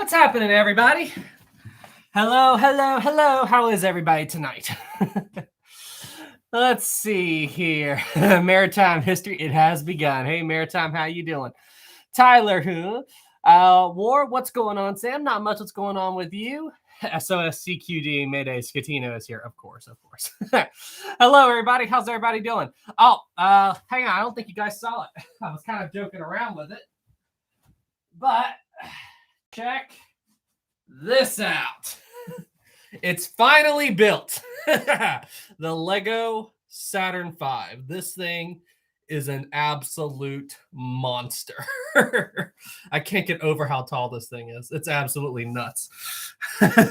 What's happening, everybody? Hello, hello, hello. How is everybody tonight? Let's see here. Maritime history, it has begun. Hey, Maritime, how you doing? Tyler, who? War, what's going on, Sam? Not much. What's going on with you? SOS CQD Mayday Scatino is here, of course. Hello, everybody. How's everybody doing? Oh, hang on. I don't think you guys saw it. I was kind of joking around with it, but check this out. It's finally built. The Lego Saturn V. This thing is an absolute monster. I can't get over how tall this thing is. It's absolutely nuts.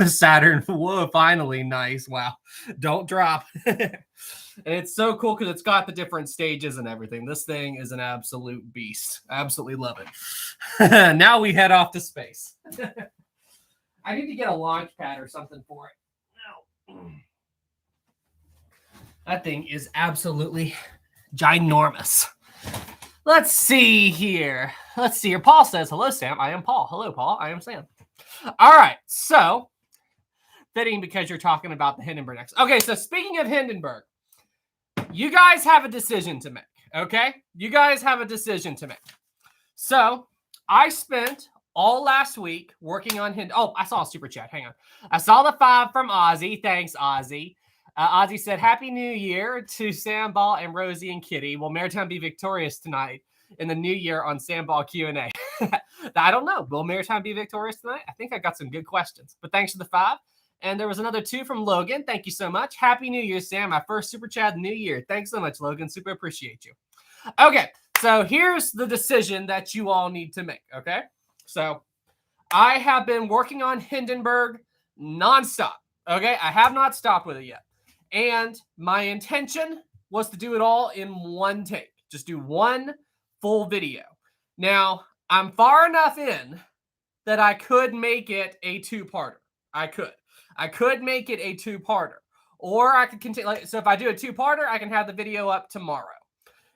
Saturn, whoa, finally, nice. Wow. Don't drop. And it's so cool because it's got the different stages and everything. This thing is an absolute beast. Absolutely love it. Now we head off to space. I need to get a launch pad or something for it. No. That thing is absolutely ginormous. Let's see here. Paul says, hello, Sam. I am Paul. Hello, Paul. I am Sam. All right. So, fitting because you're talking about the Hindenburg next. Okay, so speaking of Hindenburg, you guys have a decision to make, okay? You guys have a decision to make. So, I spent all last week working on Oh, I saw a super chat. Hang on. I saw the 5 from Ozzy. Thanks, Ozzy. Ozzy said, Happy New Year to Sam Ball and Rosie and Kitty. Will Maritime be victorious tonight in the new year on Sam Ball Q&A? I don't know. Will Maritime be victorious tonight? I think I got some good questions. But thanks for the 5. And there was another 2 from Logan. Thank you so much. Happy New Year, Sam. My first super chat of the new year. Thanks so much, Logan. Super appreciate you. Okay, so here's the decision that you all need to make, okay? So I have been working on Hindenburg nonstop. Okay, I have not stopped with it yet. And my intention was to do it all in one take. Just do one full video. Now, I'm far enough in that I could make it a 2-parter. I could make it a 2-parter. Or I could continue. So if I do a 2-parter, I can have the video up tomorrow.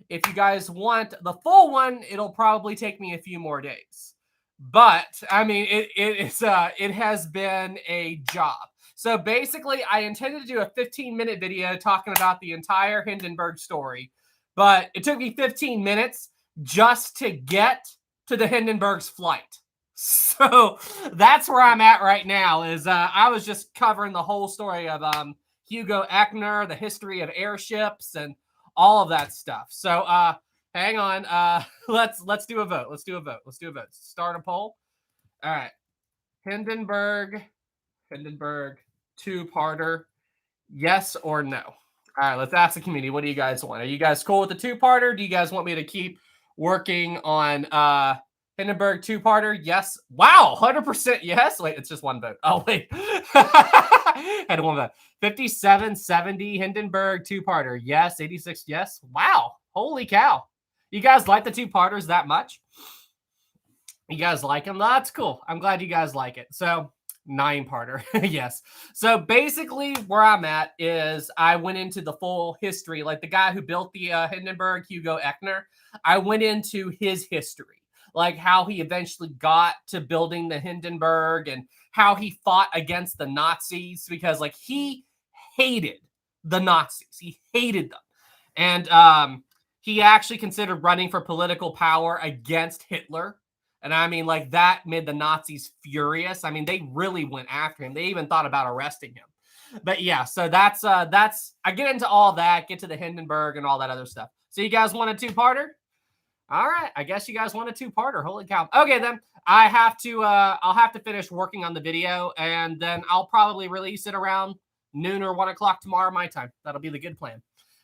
If you guys want the full one, it'll probably take me a few more days. But I mean, it has been a job. So basically, I intended to do a 15-minute video talking about the entire Hindenburg story, but it took me 15 minutes just to get to the Hindenburg's flight. So that's where I'm at right now. Is I was just covering the whole story of Hugo Echner, the history of airships, and all of that stuff. So hang on. Let's do a vote. Let's do a vote. Start a poll. All right. Hindenburg 2-parter. Yes or no? All right. Let's ask the community. What do you guys want? Are you guys cool with the 2-parter? Do you guys want me to keep working on Hindenburg 2-parter? Yes. Wow. 100% yes. Wait, it's just one vote. Oh, wait. Had one vote. 57-70 Hindenburg 2-parter. Yes. 86 yes. Wow. Holy cow. You guys like the 2-parters that much? You guys like them? That's cool. I'm glad you guys like it. So 9-parter. Yes. So basically where I'm at is I went into the full history, like the guy who built the Hindenburg, Hugo Echner. I went into his history, like how he eventually got to building the Hindenburg and how he fought against the Nazis, because like he hated the Nazis. He hated them. And he actually considered running for political power against Hitler. And I mean, like, that made the Nazis furious. I mean, they really went after him. They even thought about arresting him. But yeah, so that's I get into all that, get to the Hindenburg and all that other stuff. So you guys want a 2-parter? All right, I guess you guys want a 2-parter. Holy cow. Okay, then I'll have to finish working on the video, and then I'll probably release it around noon or 1 o'clock tomorrow my time. That'll be the good plan.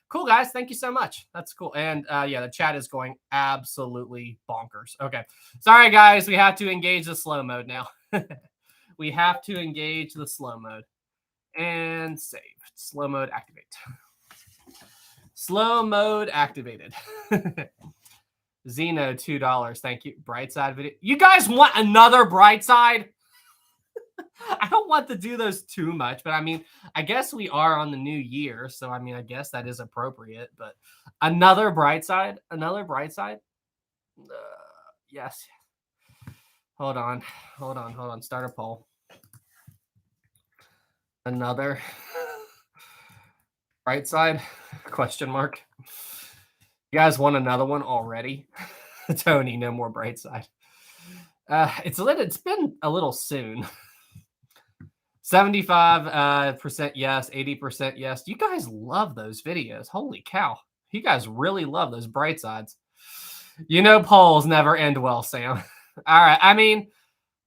Cool, guys. Thank you so much. That's cool. And yeah, the chat is going absolutely bonkers. Okay. Sorry, guys. We have to engage the slow mode now. We have to engage the slow mode. And save. Slow mode activate. Slow mode activated. Zeno, $2. Thank you. Brightside video. You guys want another Brightside? I don't want to do those too much, but I mean, I guess we are on the new year, so I mean, I guess that is appropriate. But another Brightside. Yes. Hold on. Start a poll. Another right side? Question mark. You guys want another one already? Tony, no more bright side. It's been a little soon. 75% yes, 80% yes. You guys love those videos. Holy cow. You guys really love those bright sides. You know polls never end well, Sam. All right. I mean,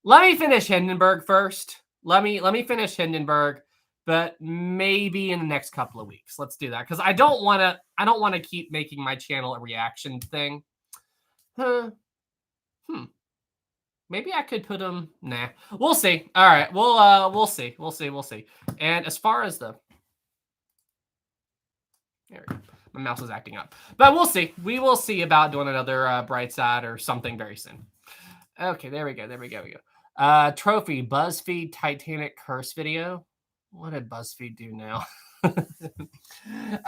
let me finish Hindenburg first. Let me finish Hindenburg, but maybe in the next couple of weeks. Let's do that because I don't want to keep making my channel a reaction thing. Maybe I could put them. Nah, we'll see. All right, we'll see. And as far as there we go. My mouse is acting up, but we'll see. We will see about doing another bright side or something very soon. Okay, there we go. Trophy BuzzFeed Titanic curse video. What did BuzzFeed do now?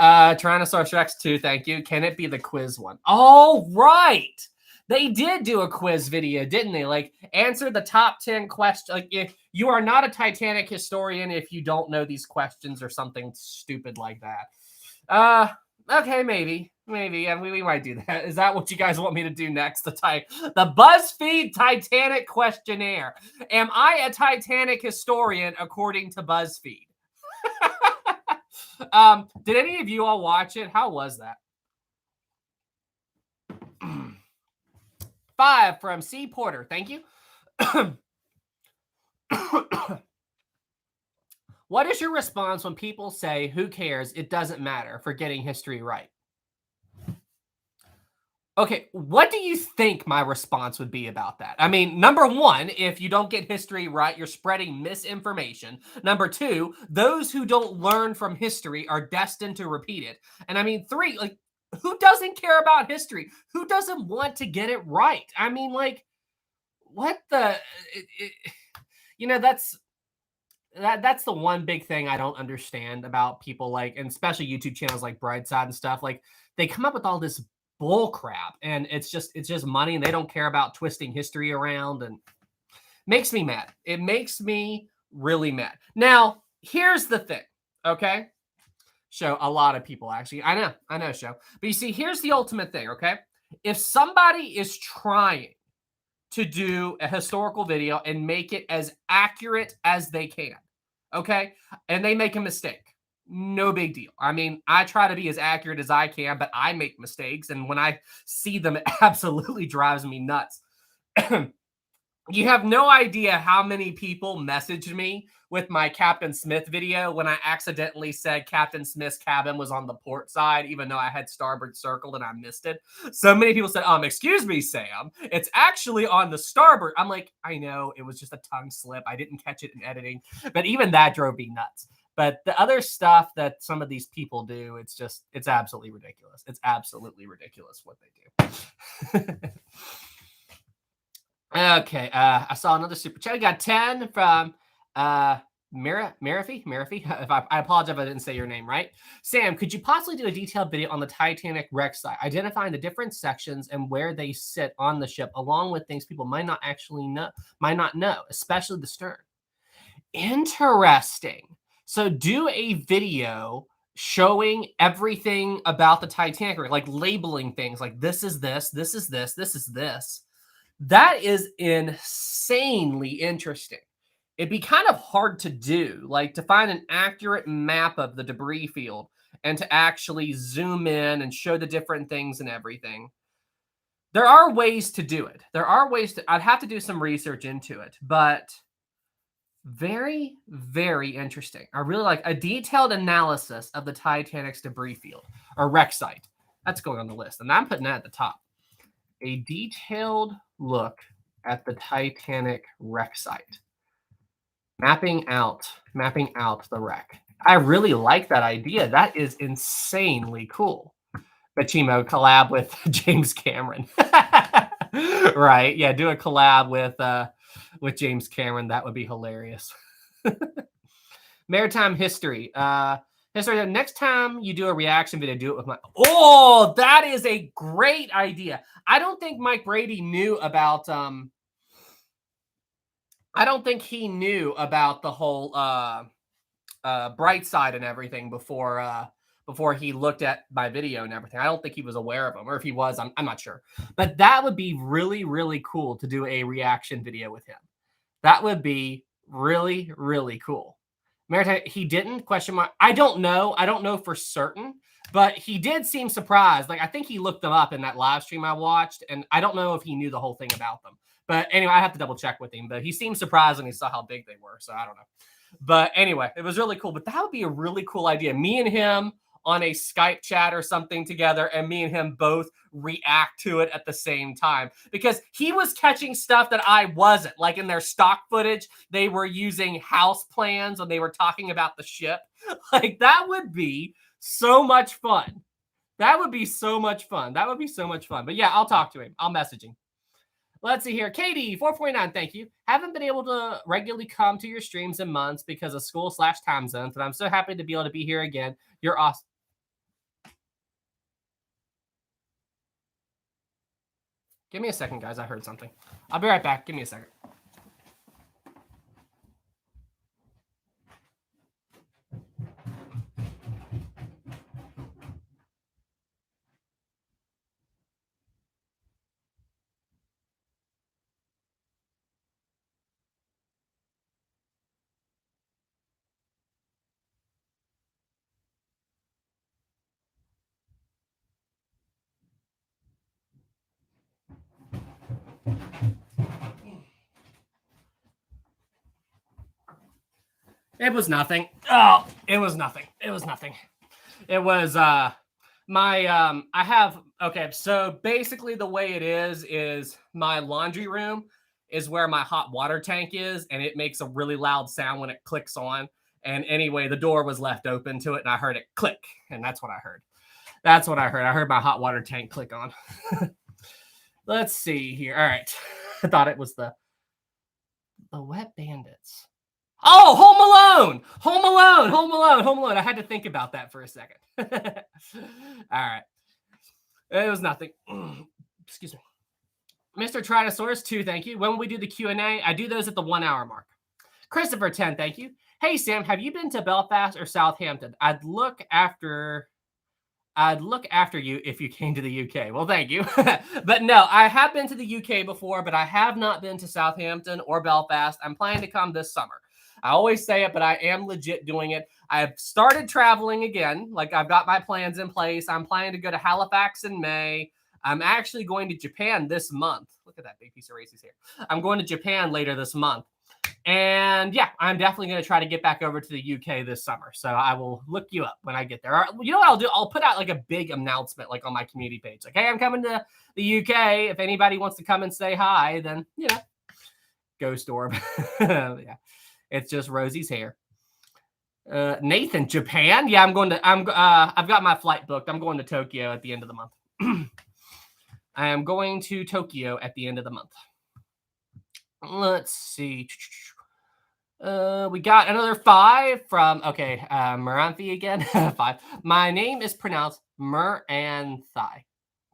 Tyrannosaurus Rex 2. Thank you. Can it be the quiz one? Oh, right. They did do a quiz video, didn't they? Like, answer the top 10 questions. Like, if you are not a Titanic historian, if you don't know these questions or something stupid like that. Okay, maybe. And we might do that. Is that what you guys want me to do next? The BuzzFeed Titanic questionnaire. Am I a Titanic historian according to BuzzFeed? Did any of you all watch it? How was that? 5 from C. Porter. Thank you. What is your response when people say, who cares? It doesn't matter for getting history right. Okay, what do you think my response would be about that? I mean, number one, if you don't get history right, you're spreading misinformation. Number two, those who don't learn from history are destined to repeat it. And I mean, 3, like, who doesn't care about history? Who doesn't want to get it right? I mean, like, what the, that's the one big thing I don't understand about people like, and especially YouTube channels like Brightside and stuff. Like, they come up with all this bull crap, and it's just money, and they don't care about twisting history around, and makes me mad. It makes me really mad. Now, here's the thing, okay? Show, a lot of people actually. I know, Show. But you see, here's the ultimate thing, okay? If somebody is trying to do a historical video and make it as accurate as they can, okay? And they make a mistake. No big deal. I mean, I try to be as accurate as I can, but I make mistakes. And when I see them, it absolutely drives me nuts. You have no idea how many people messaged me with my Captain Smith video when I accidentally said Captain Smith's cabin was on the port side, even though I had starboard circled and I missed it. So many people said, excuse me, Sam, it's actually on the starboard. I'm like, I know, it was just a tongue slip. I didn't catch it in editing, but even that drove me nuts. But the other stuff that some of these people do, it's absolutely ridiculous. It's absolutely ridiculous what they do. Okay, I saw another super chat. We got 10 from Marafi. I apologize if I didn't say your name right. Sam, could you possibly do a detailed video on the Titanic wreck site, identifying the different sections and where they sit on the ship, along with things people might not know, especially the stern? Interesting. So do a video showing everything about the Titanic, like labeling things like this is this, this is this, this is this. That is insanely interesting. It'd be kind of hard to do, like to find an accurate map of the debris field and to actually zoom in and show the different things and everything. There are ways to do it. I'd have to do some research into it, but very, very interesting. I really like a detailed analysis of the Titanic's debris field or wreck site. That's going on the list, and I'm putting that at the top. A detailed look at the Titanic wreck site. Mapping out the wreck. I really like that idea. That is insanely cool. Bachimo collab with James Cameron. Right. Yeah, do a collab with James Cameron. That would be hilarious. Maritime history. Next time you do a reaction video, do it with my... Oh, that is a great idea. I don't think Mike Brady knew about I don't think he knew about the whole bright side and everything before he looked at my video and everything. I don't think he was aware of them, or if he was, I'm not sure. But that would be really, really cool to do a reaction video with him. That would be really, really cool. Maritime, he didn't question mark. I don't know. I don't know for certain, but he did seem surprised. Like I think he looked them up in that live stream I watched, and I don't know if he knew the whole thing about them. But anyway, I have to double check with him. But he seemed surprised when he saw how big they were. So I don't know. But anyway, it was really cool. But that would be a really cool idea. Me and him on a Skype chat or something together, and me and him both react to it at the same time, because he was catching stuff that I wasn't. Like in their stock footage, they were using house plans when they were talking about the ship. Like that would be so much fun. That would be so much fun. That would be so much fun. But yeah, I'll talk to him. I'll message him. Let's see here. Katie, 4.9, thank you. Haven't been able to regularly come to your streams in months because of school/time zones, and I'm so happy to be able to be here again. You're awesome. Give me a second, guys. I heard something. I'll be right back. Give me a second. It was nothing. Oh, it was nothing. It was nothing. It was my I have okay, so basically the way it is my laundry room is where my hot water tank is, and it makes a really loud sound when it clicks on. And anyway, the door was left open to it, and I heard it click, and that's what I heard. That's what I heard. I heard my hot water tank click on. Let's see here. All right. I thought it was the Wet Bandits. Oh, Home Alone. Home Alone. Home Alone. Home Alone. I had to think about that for a second. All right. It was nothing. Excuse me. Mr. Trinosaurus 2, thank you. When will we do the Q&A? I do those at the 1 hour mark. Christopher 10, thank you. Hey, Sam, have you been to Belfast or Southampton? I'd look after you if you came to the UK. Well, thank you. But no, I have been to the UK before, but I have not been to Southampton or Belfast. I'm planning to come this summer. I always say it, but I am legit doing it. I've started traveling again. Like I've got my plans in place. I'm planning to go to Halifax in May. I'm actually going to Japan this month. Look at that big piece of races here. I'm going to Japan later this month. And yeah, I'm definitely going to try to get back over to the UK this summer. So I will look you up when I get there. Or, you know what I'll do? I'll put out like a big announcement like on my community page. Like, hey, I'm coming to the UK. If anybody wants to come and say hi, then, you know, Ghost Orb. Yeah, it's just Rosie's hair. Nathan, Japan? Yeah, I've got my flight booked. I'm going to Tokyo at the end of the month. I am going to Tokyo at the end of the month. Let's see. We got another 5 from, okay, Maranthi again. 5. My name is pronounced Maranthi.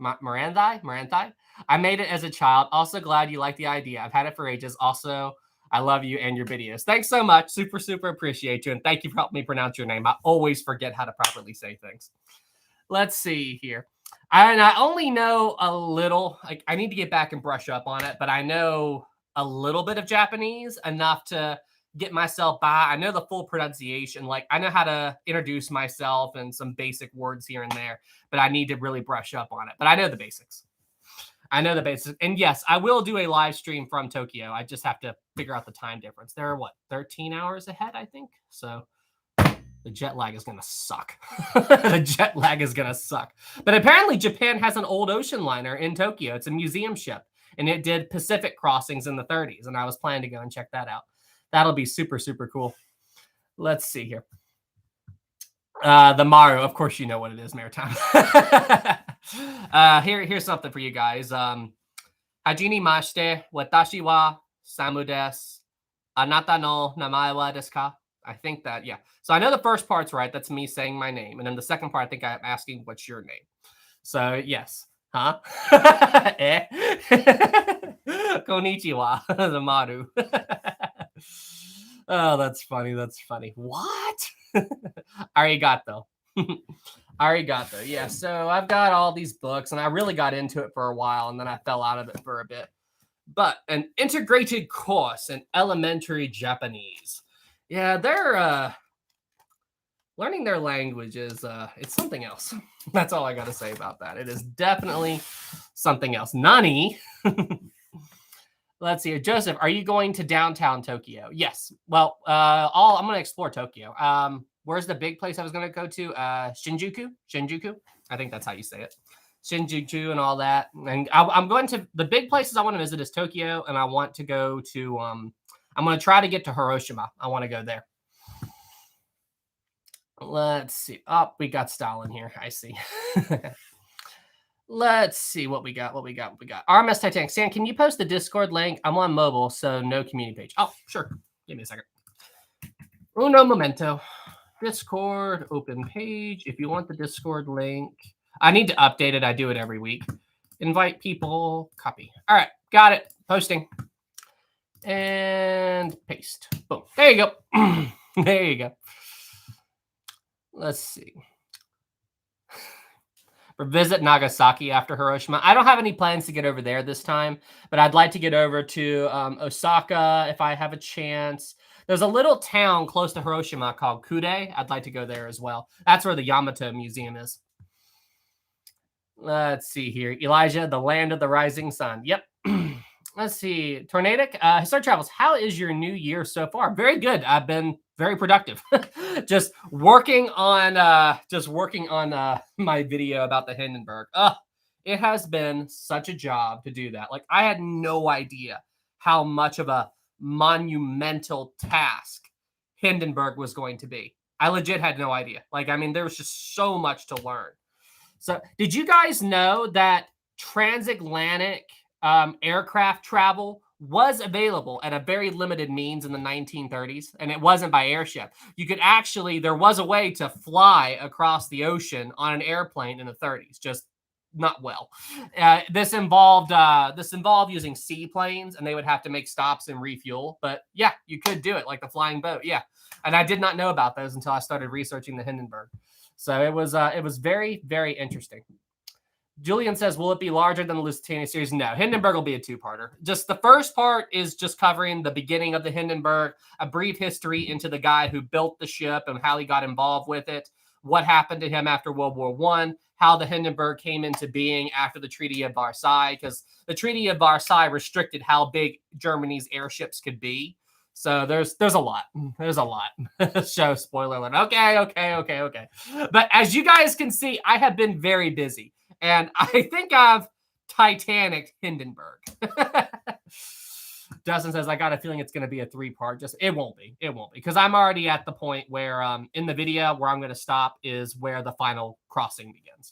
Maranthi? I made it as a child. Also glad you like the idea. I've had it for ages. Also, I love you and your videos. Thanks so much. Super, super appreciate you. And thank you for helping me pronounce your name. I always forget how to properly say things. Let's see here. And I only know a little. Like I need to get back and brush up on it, but I know a little bit of Japanese, enough to get myself by. I know the full pronunciation. Like I know how to introduce myself and some basic words here and there, but I need to really brush up on it. But I know the basics. I know the basics. And yes, I will do a live stream from Tokyo. I just have to figure out the time difference. They're what, 13 hours ahead, I think. So the jet lag is going to suck. The jet lag is going to suck. But apparently Japan has an old ocean liner in Tokyo. It's a museum ship. And it did Pacific crossings in the 30s. And I was planning to go and check that out. That'll be super, super cool. Let's see here. The Maru, of course you know what it is, Maritime. Here's something for you guys. Hajini mashite, watashi wa Samu desu. Anata no namae wa desu ka? I think that, yeah. So I know the first part's right. That's me saying my name. And then the second part, I think I'm asking, what's your name? So, yes. Huh? Eh? Konnichiwa, the Maru. Oh, that's funny. That's funny. What? Arigato. Arigato. Yeah. So I've got all these books, and I really got into it for a while, and then I fell out of it for a bit. But an integrated course in elementary Japanese. Yeah, they're learning their language is it's something else. That's all I got to say about that. It is definitely something else. Nani. Let's see here. Joseph, are you going to downtown Tokyo? Yes. Well, I'm going to explore Tokyo. Where's the big place I was going to go to? Shinjuku? Shinjuku? I think that's how you say it. Shinjuku and all that. And I'm going to, the big places I want to visit is Tokyo, and I want to go to, I'm going to try to get to Hiroshima. I want to go there. Let's see. Oh, we got Stalin here. I see. Let's see what we got. RMS Titanic. Sam, can you post the Discord link? I'm on mobile, so no community page. Oh, sure. Give me a second. Uno momento. Discord, open page. If you want the Discord link, I need to update it. I do it every week. Invite people, copy. All right, got it. Posting. And paste. Boom. There you go. There you go. Let's see. Visit Nagasaki after Hiroshima. I don't have any plans to get over there this time, but I'd like to get over to Osaka if I have a chance. There's a little town close to Hiroshima called Kure. I'd like to go there as well. That's where the Yamato Museum is. Let's see here. Elijah, the land of the rising sun. Yep. Let's see. Tornadic, Historic Travels. How is your new year so far? Very good. I've been very productive. just working on my video about the Hindenburg. It has been such a job to do that. Like, I had no idea how much of a monumental task Hindenburg was going to be. I legit had no idea. Like, I mean, there was just so much to learn. So, did you guys know that transatlantic aircraft travel was available at a very limited means in the 1930s, and it wasn't by airship? You could actually, there was a way to fly across the ocean on an airplane in the 30s, just not well. This involved using seaplanes, and they would have to make stops and refuel. But yeah, you could do it like the flying boat. Yeah, and I did not know about those until I started researching the Hindenburg. So it was very, very interesting. Julian says, will it be larger than the Lusitania series? No, Hindenburg will be a two-parter. Just the first part is just covering the beginning of the Hindenburg, a brief history into the guy who built the ship and how he got involved with it, what happened to him after World War I, how the Hindenburg came into being after the Treaty of Versailles, because the Treaty of Versailles restricted how big Germany's airships could be. So there's a lot. There's a lot. Show spoiler alert. Okay. But as you guys can see, I have been very busy. And I think I've Titanic Hindenburg. Justin says, I got a feeling it's going to be a three-part. It won't be. It won't be. Because I'm already at the point where in the video where I'm going to stop is where the final crossing begins.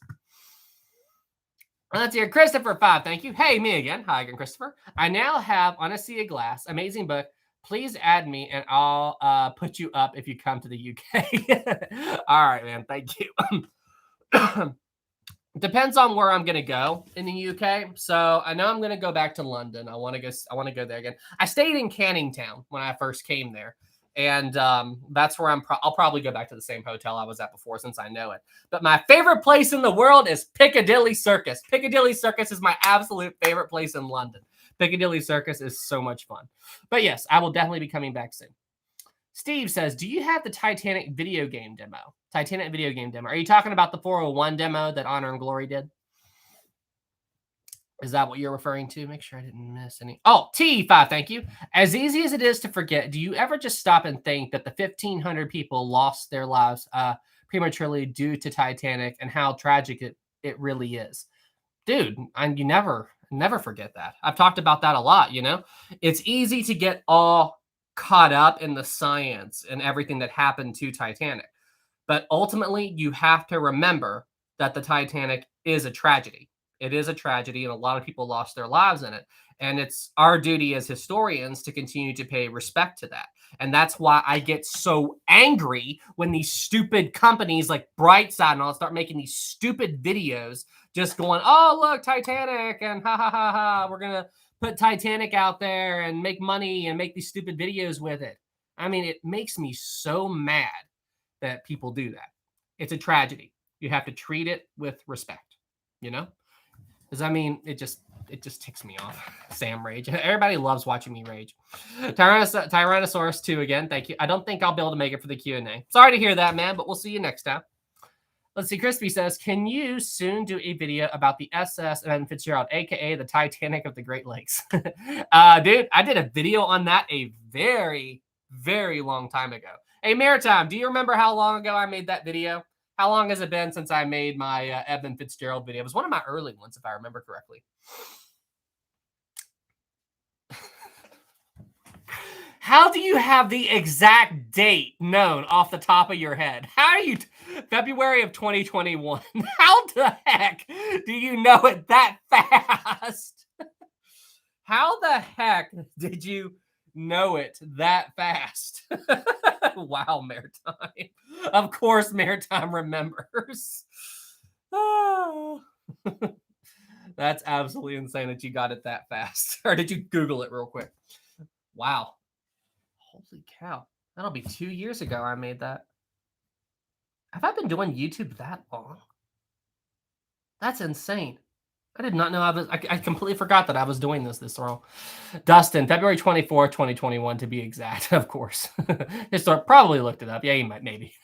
Let's hear Christopher 5. Thank you. Hey, me again. Hi again, Christopher. I now have On a Sea of Glass. Amazing book. Please add me and I'll put you up if you come to the UK. All right, man. Thank you. Depends on where I'm going to go in the UK. So I know I'm going to go back to London. I want to go there again. I stayed in Canning Town when I first came there. And that's where I'll probably go back to the same hotel I was at before since I know it. But my favorite place in the world is Piccadilly Circus. Piccadilly Circus is my absolute favorite place in London. Piccadilly Circus is so much fun. But yes, I will definitely be coming back soon. Steve says, do you have the Titanic video game demo? Titanic video game demo. Are you talking about the 401 demo that Honor and Glory did? Is that what you're referring to? Make sure I didn't miss any. Oh, T5, thank you. As easy as it is to forget, do you ever just stop and think that the 1,500 people lost their lives prematurely due to Titanic and how tragic it really is? Dude, you never forget that. I've talked about that a lot, you know? It's easy to get all caught up in the science and everything that happened to Titanic. But ultimately, you have to remember that the Titanic is a tragedy. It is a tragedy, and a lot of people lost their lives in it. And it's our duty as historians to continue to pay respect to that. And that's why I get so angry when these stupid companies like Brightside and all start making these stupid videos just going, oh, look, Titanic, and ha, ha, ha, ha, we're going to put Titanic out there and make money and make these stupid videos with it. I mean, it makes me so mad that people do that. It's a tragedy. You have to treat it with respect, you know? Because I mean, it just ticks me off. Sam rage. Everybody loves watching me rage. Tyrannosaurus 2 again. Thank you. I don't think I'll be able to make it for the Q&A. Sorry to hear that, man, but we'll see you next time. Let's see. Crispy says, can you soon do a video about the SS Evan Fitzgerald, aka the Titanic of the Great Lakes? Dude, I did a video on that a very, very long time ago. Hey, Maritime, do you remember how long ago I made that video? How long has it been since I made my Evan Fitzgerald video? It was one of my early ones, if I remember correctly. How do you have the exact date known off the top of your head? How are you? February of 2021. How the heck do you know it that fast? How the heck did you know it that fast? Wow, Maritime. Of course, Maritime remembers. Oh. That's absolutely insane that you got it that fast. Or did you Google it real quick? Wow. Holy cow. That'll be 2 years ago I made that. Have I been doing YouTube that long? That's insane. I did not know I completely forgot that I was doing this wrong. Dustin, February 24th, 2021 to be exact, of course. Probably looked it up. Yeah, you might, maybe.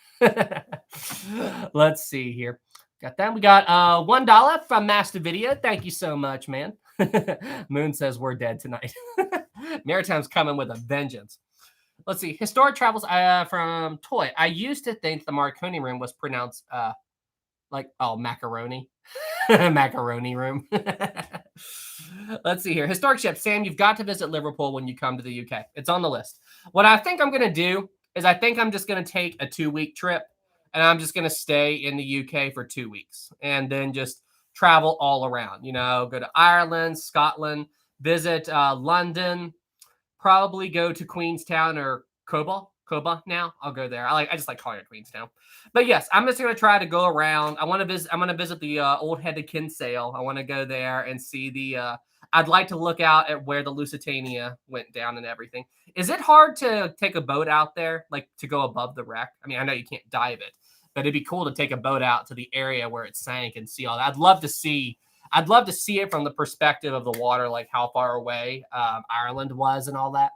Let's see here. Got that. We got $1 from Master Video. Thank you so much, man. Moon says we're dead tonight. Maritime's coming with a vengeance. Let's see. Historic travels from Toy. I used to think the Marconi room was pronounced macaroni. Macaroni room. Let's see here. Historic ship. Sam, you've got to visit Liverpool when you come to the UK. It's on the list. What I think I'm going to do is I think I'm just going to take a 2-week trip and I'm just going to stay in the UK for 2 weeks and then just travel all around. You know, go to Ireland, Scotland, visit London, probably go to Queenstown or Coba now. I'll go there. I just like calling it Queenstown. But yes, I'm just gonna try to go around. I'm gonna visit the old Head of Kinsale. I want to go there and see the. I'd like to look out at where the Lusitania went down and everything. Is it hard to take a boat out there, like to go above the wreck? I mean, I know you can't dive it, but it'd be cool to take a boat out to the area where it sank and see all that. I'd love to see it from the perspective of the water, like how far away Ireland was and all that.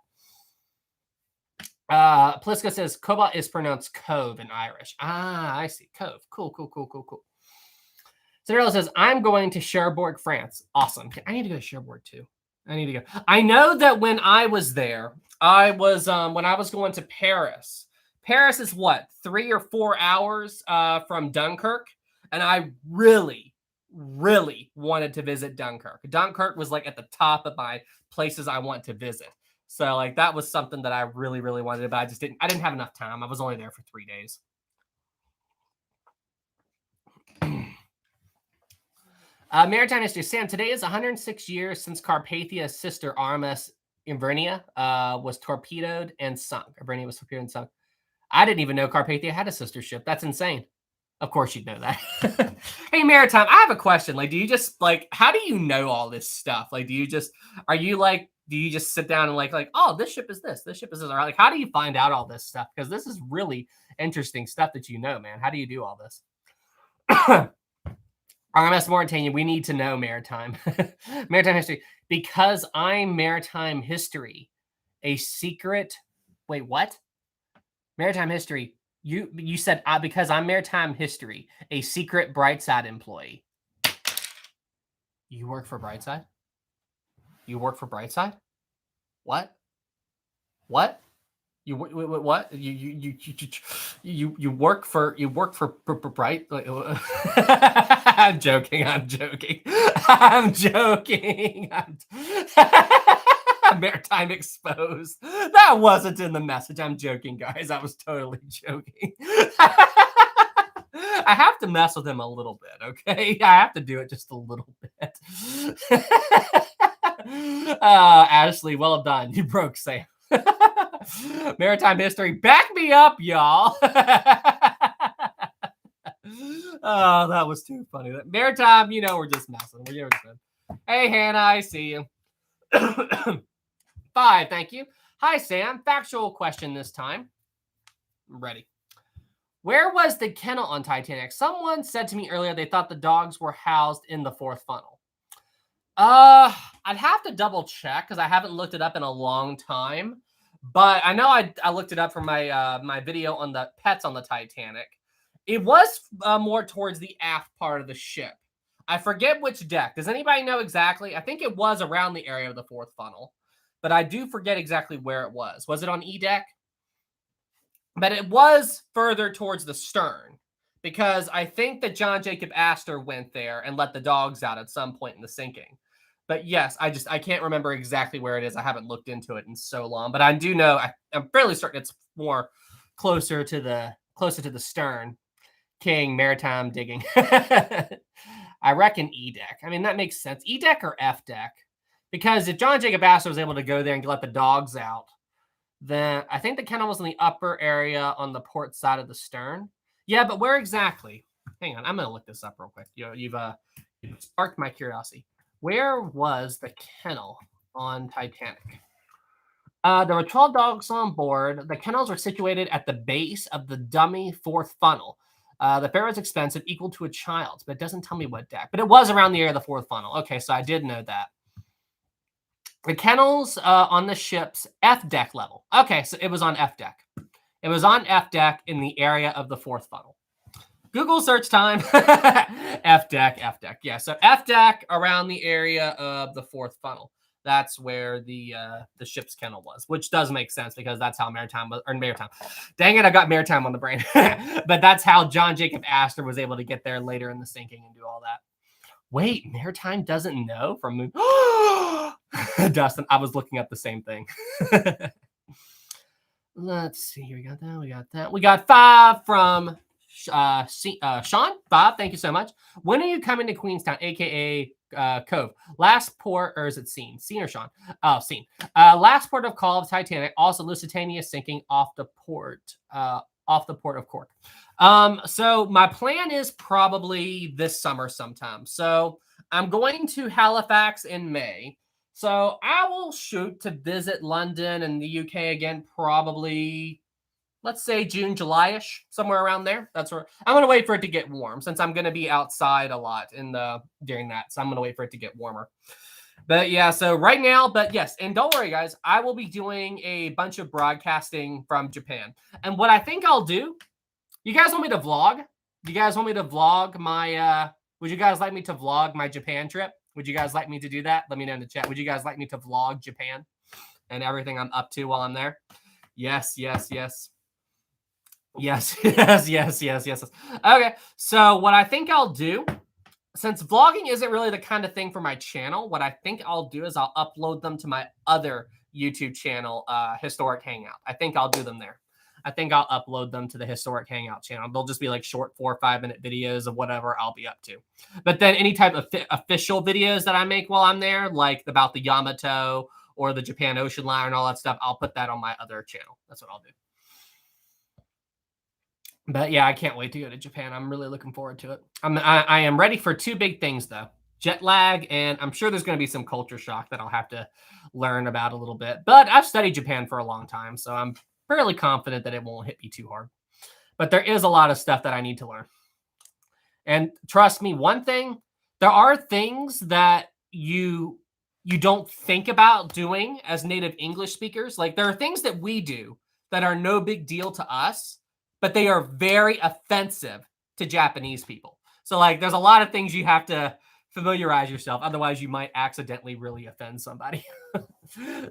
Pliska says Cobalt is pronounced cove in Irish. Ah, I see. Cove. Cool. Cinderella says, I'm going to Cherbourg, France. Awesome. I need to go to Cherbourg too. I need to go. I know that when I was there, I was when I was going to Paris. Paris is what, 3 or 4 hours from Dunkirk, and I really wanted to visit Dunkirk. Dunkirk was like at the top of my places I want to visit. So like that was something that I really wanted, but I didn't have enough time. I was only there for 3 days. Maritime history. Sam, today is 106 years since Carpathia's sister Artemis Invernia was torpedoed and sunk. Invernia was torpedoed and sunk. I didn't even know Carpathia had a sister ship. That's insane. Of course you'd know that. Hey, Maritime, I have a question. Like, do you just how do you know all this stuff? Like, do you just sit down and like, oh, this ship is this ship is this? Or like, how do you find out all this stuff? Because this is really interesting stuff that you know, man. How do you do all this? RMS Mauritania, we need to know Maritime. Maritime history. Because I'm Maritime history, a secret. Wait, what? Maritime history. You said because I'm Maritime history, a secret Brightside employee. You work for Brightside? You work for Brightside? What? What? You what? You work for Bright? I'm joking. Maritime exposed. That wasn't in the message. I'm joking, guys. I was totally joking. I have to mess with him a little bit, okay? I have to do it just a little bit. Ashley, well done. You broke Sam. Maritime history, back me up, y'all. Oh, that was too funny. Maritime, we're just messing. Hey, Hannah, I see you. 5, thank you. Hi, Sam. Factual question this time. I'm ready. Where was the kennel on Titanic? Someone said to me earlier they thought the dogs were housed in the fourth funnel. I'd have to double check because I haven't looked it up in a long time. But I know I looked it up for my my video on the pets on the Titanic. It was more towards the aft part of the ship. I forget which deck. Does anybody know exactly? I think it was around the area of the fourth funnel, but I do forget exactly where it was. Was it on E deck? But it was further towards the stern because I think that John Jacob Astor went there and let the dogs out at some point in the sinking. But yes, I can't remember exactly where it is. I haven't looked into it in so long, but I do know I'm fairly certain it's more closer to the stern. King maritime digging. I reckon E deck. I mean that makes sense. E deck or F deck, because if John Jacob Astor was able to go there and let the dogs out, then I think the kennel was in the upper area on the port side of the stern. Yeah, but where exactly? Hang on, I'm gonna look this up real quick. You've sparked my curiosity. Where was the kennel on Titanic? There were 12 dogs on board. The kennels were situated at the base of the dummy fourth funnel. The fare was expensive, equal to a child's, but it doesn't tell me what deck. But it was around the area of the fourth funnel. Okay, so I did know that. The kennels on the ship's F deck level. Okay, so it was on F deck. It was on F deck in the area of the fourth funnel. Google search time. F deck, F deck. Yeah, so F deck around the area of the fourth funnel. That's where the ship's kennel was, which does make sense because that's how maritime was, or maritime. Dang it, I got maritime on the brain. But that's how John Jacob Astor was able to get there later in the sinking and do all that. Wait, maritime doesn't know from moon. Dustin, I was looking up the same thing. Let's see. We got that. We got that. We got 5 from Sean. Bob, thank you so much. When are you coming to Queenstown, aka Cove? Last port, or is it Scene? Scene or Sean? Oh, Scene. Last port of call of Titanic. Also, Lusitania sinking off the port of Cork. So my plan is probably this summer sometime. So I'm going to Halifax in May. So I will shoot to visit London and the UK again, probably, let's say June, July-ish, somewhere around there. That's where I'm going to wait for it to get warm since I'm going to be outside a lot during that. So I'm going to wait for it to get warmer. But yeah, so right now, but yes, and don't worry, guys, I will be doing a bunch of broadcasting from Japan. And what I think I'll do, you guys want me to vlog? Do you guys want me to vlog my, would you guys like me to vlog my Japan trip? Would you guys like me to do that? Let me know in the chat. Would you guys like me to vlog Japan and everything I'm up to while I'm there? Yes, yes, yes. Yes, yes, yes, yes, yes. Okay, so what I think I'll do, since vlogging isn't really the kind of thing for my channel, what I think I'll do is I'll upload them to my other YouTube channel, Historic Hangout. I think I'll do them there. I think I'll upload them to the Historic Hangout channel. They'll just be like short 4 or 5 minute videos of whatever I'll be up to. But then any type of official videos that I make while I'm there, like about the Yamato or the Japan Ocean Liner and all that stuff, I'll put that on my other channel. That's what I'll do. But yeah, I can't wait to go to Japan. I'm really looking forward to it. I am ready for 2 big things though. Jet lag, and I'm sure there's going to be some culture shock that I'll have to learn about a little bit. But I've studied Japan for a long time, so I'm fairly confident that it won't hit me too hard. But there is a lot of stuff that I need to learn. And trust me, one thing, there are things that you don't think about doing as native English speakers. Like there are things that we do that are no big deal to us, but they are very offensive to Japanese people. So like there's a lot of things you have to familiarize yourself. Otherwise, you might accidentally really offend somebody.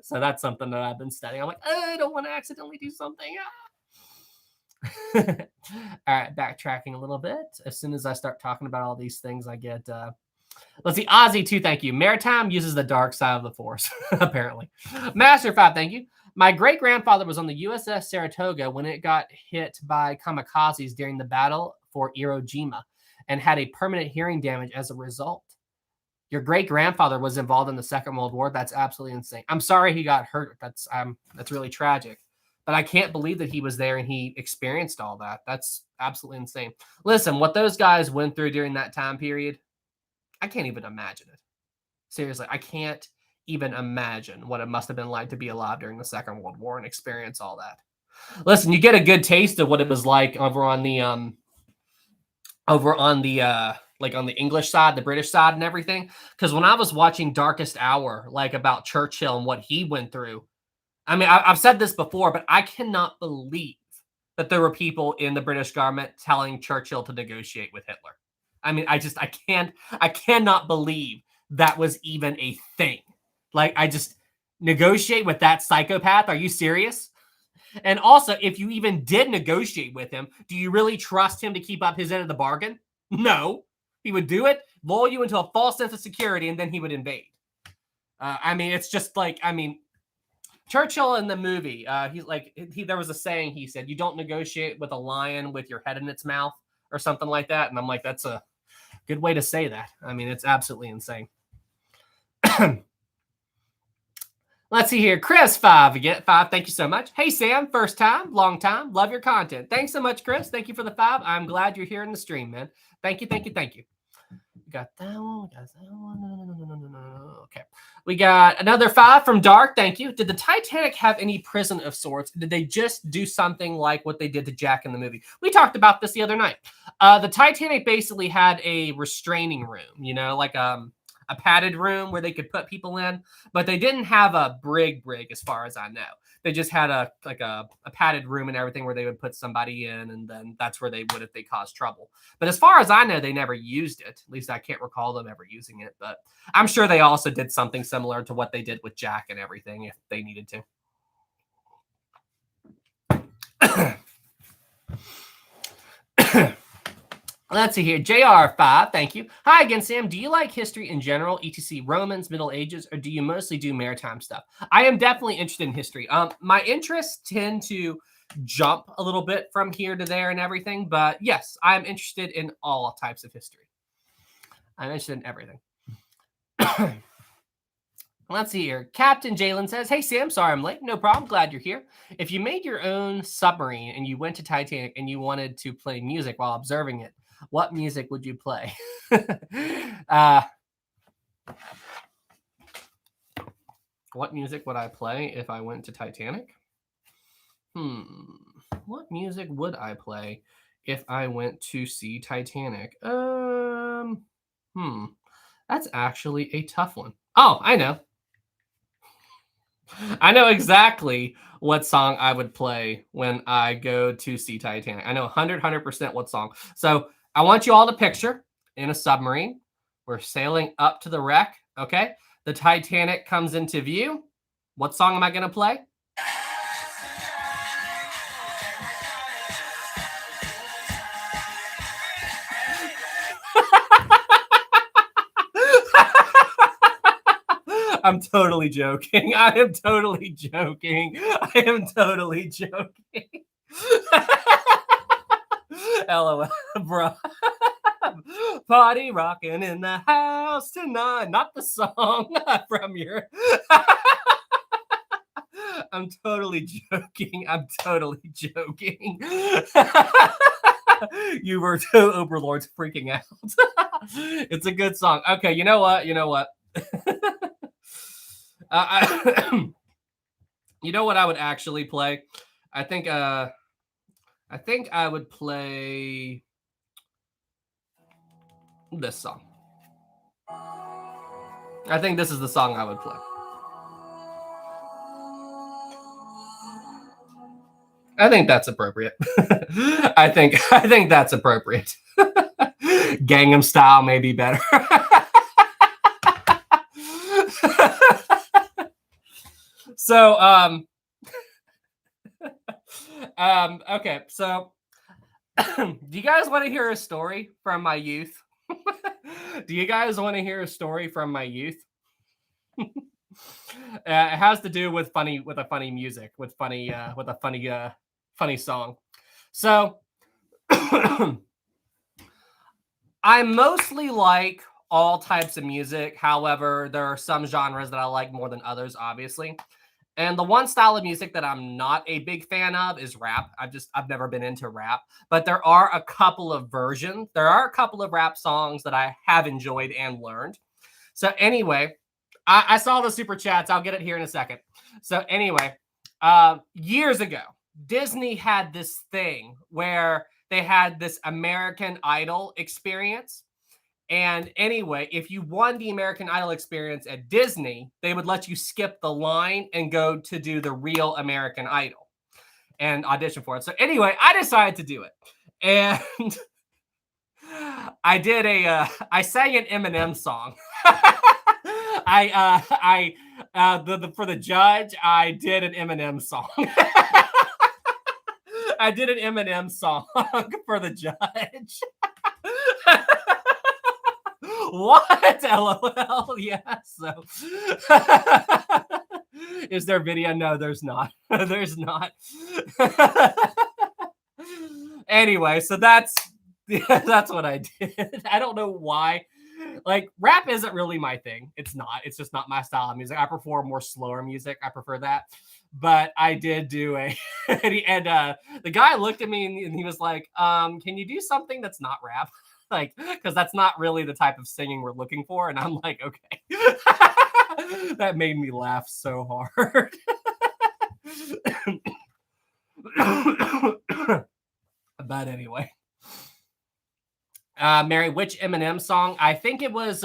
So that's something that I've been studying. I'm like, I don't want to accidentally do something. All right, backtracking a little bit. As soon as I start talking about all these things, I get... let's see, Ozzy 2, thank you. Maritime uses the dark side of the force, apparently. Master 5, thank you. My great-grandfather was on the USS Saratoga when it got hit by kamikazes during the battle for Iwo Jima and had a permanent hearing damage as a result. Your great-grandfather was involved in the Second World War. That's absolutely insane. I'm sorry he got hurt. That's really tragic. But I can't believe that he was there and he experienced all that. That's absolutely insane. Listen, what those guys went through during that time period, I can't even imagine it. Seriously, I can't even imagine what it must have been like to be alive during the Second World War and experience all that. Listen, you get a good taste of what it was like over on the like on the English side, the British side and everything. Because when I was watching Darkest Hour, like about Churchill and what he went through, I mean, I've said this before, but I cannot believe that there were people in the British government telling Churchill to negotiate with Hitler. I mean, I cannot believe that was even a thing. Like, I just negotiate with that psychopath. Are you serious? And also, if you even did negotiate with him, do you really trust him to keep up his end of the bargain? No. He would do it, lull you into a false sense of security, and then he would invade. I mean, it's just like, I mean, Churchill in the movie, there was a saying he said, "You don't negotiate with a lion with your head in its mouth," or something like that. And I'm like, that's a good way to say that. I mean, it's absolutely insane. Let's see here. Chris, 5 again. 5. Thank you so much. Hey, Sam. First time, long time. Love your content. Thanks so much, Chris. Thank you for the 5. I'm glad you're here in the stream, man. Thank you. Thank you. Thank you. We got that one. We got that one. No. Okay. We got another 5 from Dark. Thank you. Did the Titanic have any prison of sorts? Did they just do something like what they did to Jack in the movie? We talked about this the other night. The Titanic basically had a restraining room, you know, like a padded room where they could put people in, but they didn't have a brig as far as I know. They just had a padded room and everything where they would put somebody in, and then that's where they would if they caused trouble. But as far as I know, they never used it. At least I can't recall them ever using it, but I'm sure they also did something similar to what they did with Jack and everything if they needed to. Let's see here. JR5, thank you. Hi again, Sam. Do you like history in general, etc. Romans, Middle Ages, or do you mostly do maritime stuff? I am definitely interested in history. My interests tend to jump a little bit from here to there and everything, but yes, I'm interested in all types of history. I'm interested in everything. Let's see here. Captain Jalen says, hey, Sam, sorry I'm late. No problem. Glad you're here. If you made your own submarine and you went to Titanic and you wanted to play music while observing it, what music would you play? What music would I play if I went to Titanic? What music would I play if I went to see Titanic? That's actually a tough one. Oh, I know. I know exactly what song I would play when I go to see Titanic. I know 100% what song. So I want you all to picture in a submarine. We're sailing up to the wreck. Okay. The Titanic comes into view. What song am I going to play? I'm totally joking. I am totally joking. LOL, bro. Party rocking in the house tonight. Not the song from your. I'm totally joking. You were two overlords freaking out. It's a good song. Okay, you know what? You know what I would actually play? I think I would play this song. I think this is the song I would play. I think that's appropriate. I think that's appropriate. Gangnam Style may be better. So, okay. So, do you guys want to hear a story from my youth? Do you guys want to hear a story from my youth? It has to do with a funny music, with a funny song. So, I mostly like all types of music. However, there are some genres that I like more than others, obviously. And the one style of music that I'm not a big fan of is rap. I've never been into rap, but there are a couple of versions. There are a couple of rap songs that I have enjoyed and learned. So anyway, I saw the super chats. I'll get it here in a second. So anyway, years ago, Disney had this thing where they had this American Idol experience. And anyway, if you won the American Idol experience at Disney, they would let you skip the line and go to do the real American Idol and audition for it. So anyway, I decided to do it. And I sang an Eminem song. For the judge, I did an Eminem song. I did an Eminem song for the judge. What? LOL. Yeah. So, is there video? No, there's not. There's not. Anyway, so that's what I did. I don't know why. Like, rap isn't really my thing. It's not. It's just not my style of music. I prefer more slower music. I prefer that. But I did do a, and the guy looked at me and he was like, "Can you do something that's not rap?" Like, because that's not really the type of singing we're looking for. And I'm like, okay. That made me laugh so hard. But anyway. Mary, which Eminem song? I think it was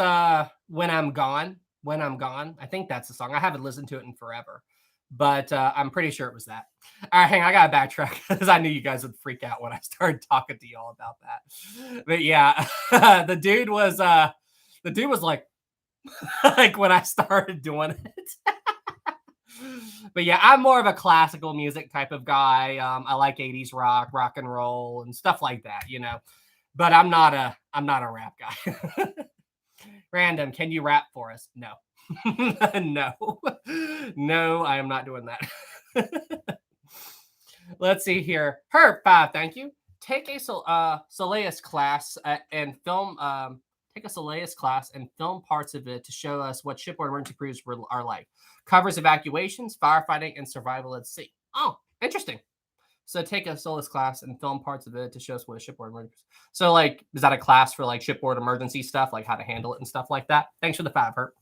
When I'm Gone. When I'm Gone. I think that's the song. I haven't listened to it in forever. But I'm pretty sure it was that. All right, hang on. I got to backtrack because I knew you guys would freak out when I started talking to y'all about that. But yeah, the dude was like, like when I started doing it. But yeah, I'm more of a classical music type of guy. I like 80s rock and roll and stuff like that, you know. But I'm not a rap guy. Random, can you rap for us? No. No, I am not doing that. Let's see here. Herb 5, thank you. Take a Soleus class and film. Take a Soleus class and film parts of it to show us what shipboard emergency crews are like. Covers evacuations, firefighting, and survival at sea. Oh, interesting. So take a Soleus class and film parts of it to show us what a shipboard emergency. So like, is that a class for like shipboard emergency stuff, like how to handle it and stuff like that? Thanks for the 5, Herb.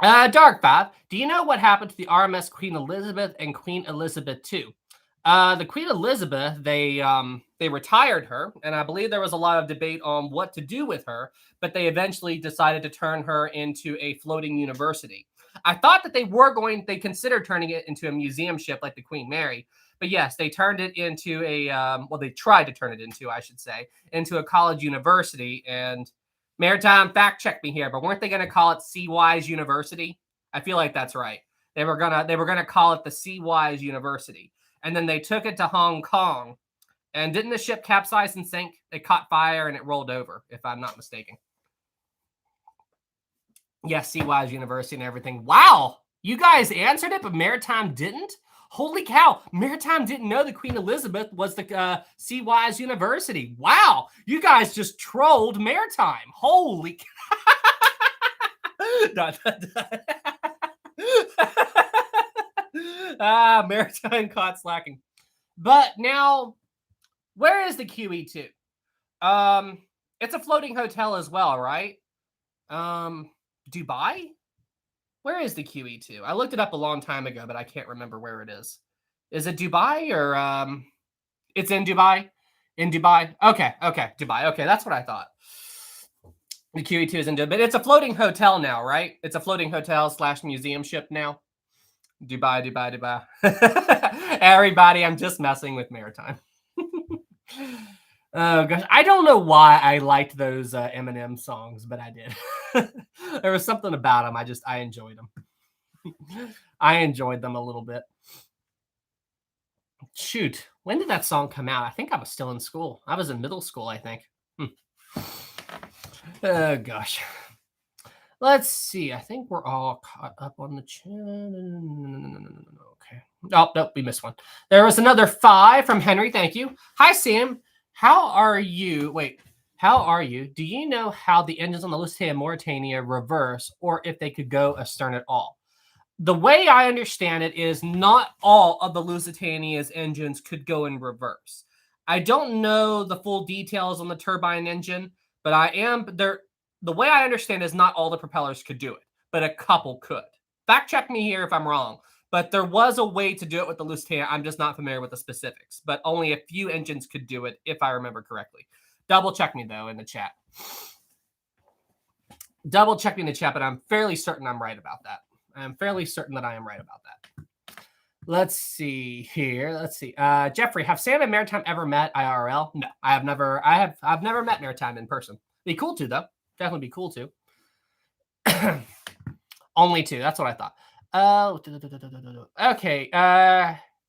Dark 5, do you know what happened to the RMS Queen Elizabeth and Queen Elizabeth II? The Queen Elizabeth, they retired her, and I believe there was a lot of debate on what to do with her, but they eventually decided to turn her into a floating university. I thought that they considered turning it into a museum ship like the Queen Mary, but yes, they turned it into they tried to turn it into, I should say, into a college university. And Maritime, fact check me here, but weren't they going to call it Seawise University? I feel like that's right. They were gonna call it the Seawise University, and then they took it to Hong Kong. And didn't the ship capsize and sink? It caught fire and it rolled over, if I'm not mistaken. Yes, Seawise University and everything. Wow, you guys answered it, but Maritime didn't. Holy cow, Maritime didn't know the Queen Elizabeth was the Seawise University. Wow, you guys just trolled Maritime. Holy Maritime caught slacking. But now, where is the QE2? It's a floating hotel as well, right? Dubai? Where is the QE2? I looked it up a long time ago, but I can't remember where it is. Is it Dubai or it's in Dubai? In Dubai? Okay, Dubai. Okay, that's what I thought. The QE2 is in Dubai, but it's a floating hotel now, right? It's a floating hotel / museum ship now. Dubai. Everybody, I'm just messing with Maritime. Oh gosh, I don't know why I liked those Eminem songs, but I did. There was something about them. I enjoyed them. I enjoyed them a little bit. Shoot, when did that song come out? I think I was still in school. I was in middle school, I think. Oh gosh. Let's see. I think we're all caught up on the chat. Okay. Oh, nope, we missed one. There was another 5 from Henry. Thank you. Hi, Sam. How are you? Wait, how are you? Do you know how the engines on the Lusitania and Mauretania reverse, or if they could go astern at all? The way I understand it is not all of the Lusitania's engines could go in reverse. I don't know the full details on the turbine engine, but the way I understand is not all the propellers could do it. but a couple could. Fact check me here if I'm wrong, but there was a way to do it with the Lusitania. I'm just not familiar with the specifics, but only a few engines could do it if I remember correctly. Double check me though in the chat. Double check me in the chat, but I'm fairly certain I'm right about that. I'm fairly certain that I am right about that. Let's see here. Let's see. Jeffrey, have Sam and Maritime ever met IRL? No, I have never. I've never met Maritime in person. Be cool to though. Definitely be cool to. Only two. That's what I thought. Okay.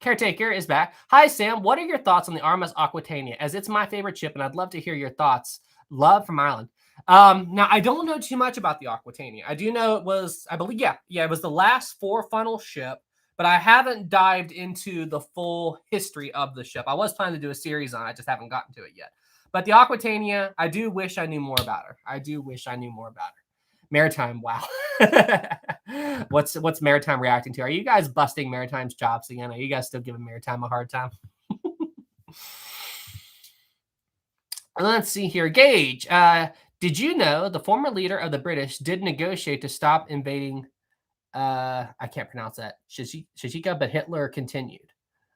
Caretaker is back. Hi, Sam. What are your thoughts on the Armas Aquitania? As it's my favorite ship, and I'd love to hear your thoughts. Love from Ireland. Now I don't know too much about the Aquitania. I do know it was, I believe, yeah, it was the last 4-funnel ship, but I haven't dived into the full history of the ship. I was planning to do a series on it, I just haven't gotten to it yet. But the Aquitania, I do wish I knew more about her. I do wish I knew more about her. Maritime, wow. What's Maritime reacting to? Are you guys busting Maritime's chops again? Are you guys still giving Maritime a hard time? Let's see here. Gage, did you know the former leader of the British did negotiate to stop invading? I can't pronounce that. Shishika, but Hitler continued.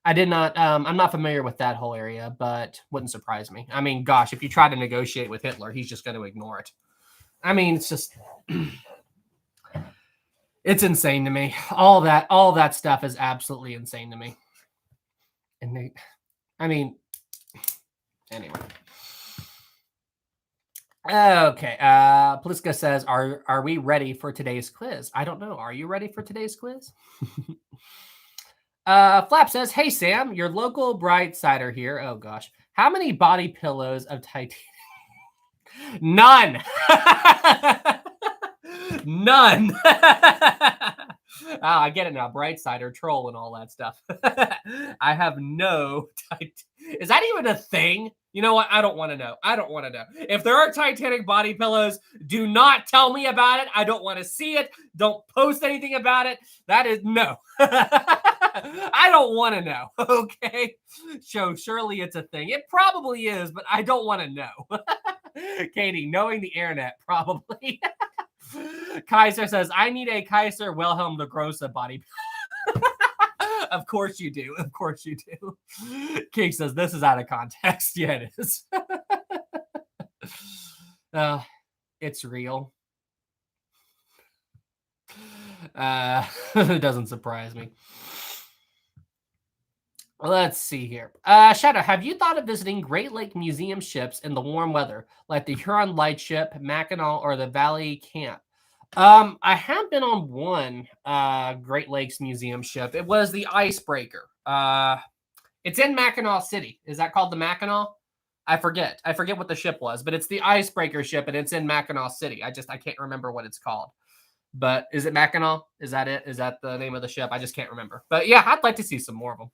I did not. I'm not familiar with that whole area, but wouldn't surprise me. I mean, gosh, if you try to negotiate with Hitler, he's just going to ignore it. I mean, it's just, it's insane to me. All that stuff is absolutely insane to me. And anyway. Okay. Pliska says, are we ready for today's quiz? I don't know. Are you ready for today's quiz? Flap says, hey, Sam, your local Brightsider here. Oh, gosh. How many body pillows of titanium? None. None. I get it now. Brightsider, troll, and all that stuff. I have no. Is that even a thing? You know what? I don't want to know. I don't want to know. If there are Titanic body pillows, do not tell me about it. I don't want to see it. Don't post anything about it. That is no. I don't want to know. Okay. So surely it's a thing. It probably is, but I don't want to know. Katie, knowing the internet, probably. Kaiser says, I need a Kaiser Wilhelm the Grosse body. Of course you do. Of course you do. King says, this is out of context. Yeah, it is. It's real. It doesn't surprise me. Let's see here. Shadow, have you thought of visiting Great Lake Museum ships in the warm weather, like the Huron Lightship, Mackinac, or the Valley Camp? I have been on one Great Lakes Museum ship. It was the Icebreaker. It's in Mackinac City. Is that called the Mackinac? I forget what the ship was, but it's the Icebreaker ship, and it's in Mackinac City. I can't remember what it's called. But is it Mackinac? Is that it? Is that the name of the ship? I just can't remember. But yeah, I'd like to see some more of them.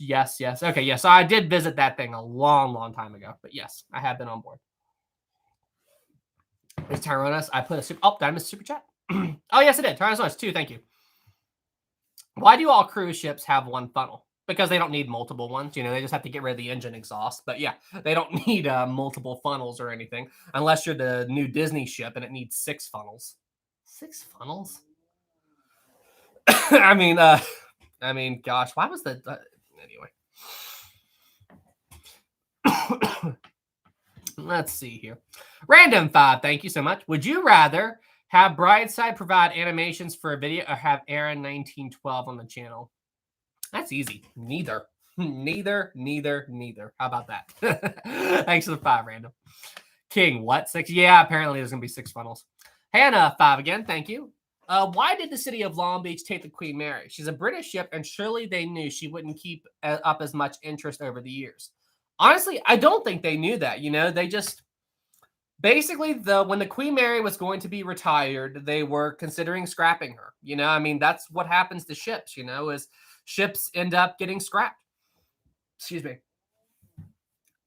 Yes. Okay, yes. So I did visit that thing a long, long time ago. But yes, I have been on board. Is Tyrannos? I put a super. Oh, did I miss a super chat? Oh, yes, it did. Tyrannos 2. Thank you. Why do all cruise ships have one funnel? Because they don't need multiple ones. You know, they just have to get rid of the engine exhaust. But yeah, they don't need multiple funnels or anything. Unless you're the new Disney ship and it needs 6 funnels. 6 funnels? I mean, gosh, why was the... anyway. Let's see here. Random 5, thank you so much. Would you rather have Brightside provide animations for a video or have Aaron 1912 on the channel? That's easy. Neither. Neither. How about that? Thanks for the 5, Random. King, what? 6? Yeah, apparently there's going to be 6 funnels. Hannah, 5 again. Thank you. Why did the city of Long Beach take the Queen Mary? She's a British ship, and surely they knew she wouldn't keep up as much interest over the years. Honestly, I don't think they knew that. You know, they just basically when the Queen Mary was going to be retired, they were considering scrapping her. You know, I mean, that's what happens to ships. You know, is ships end up getting scrapped. Excuse me.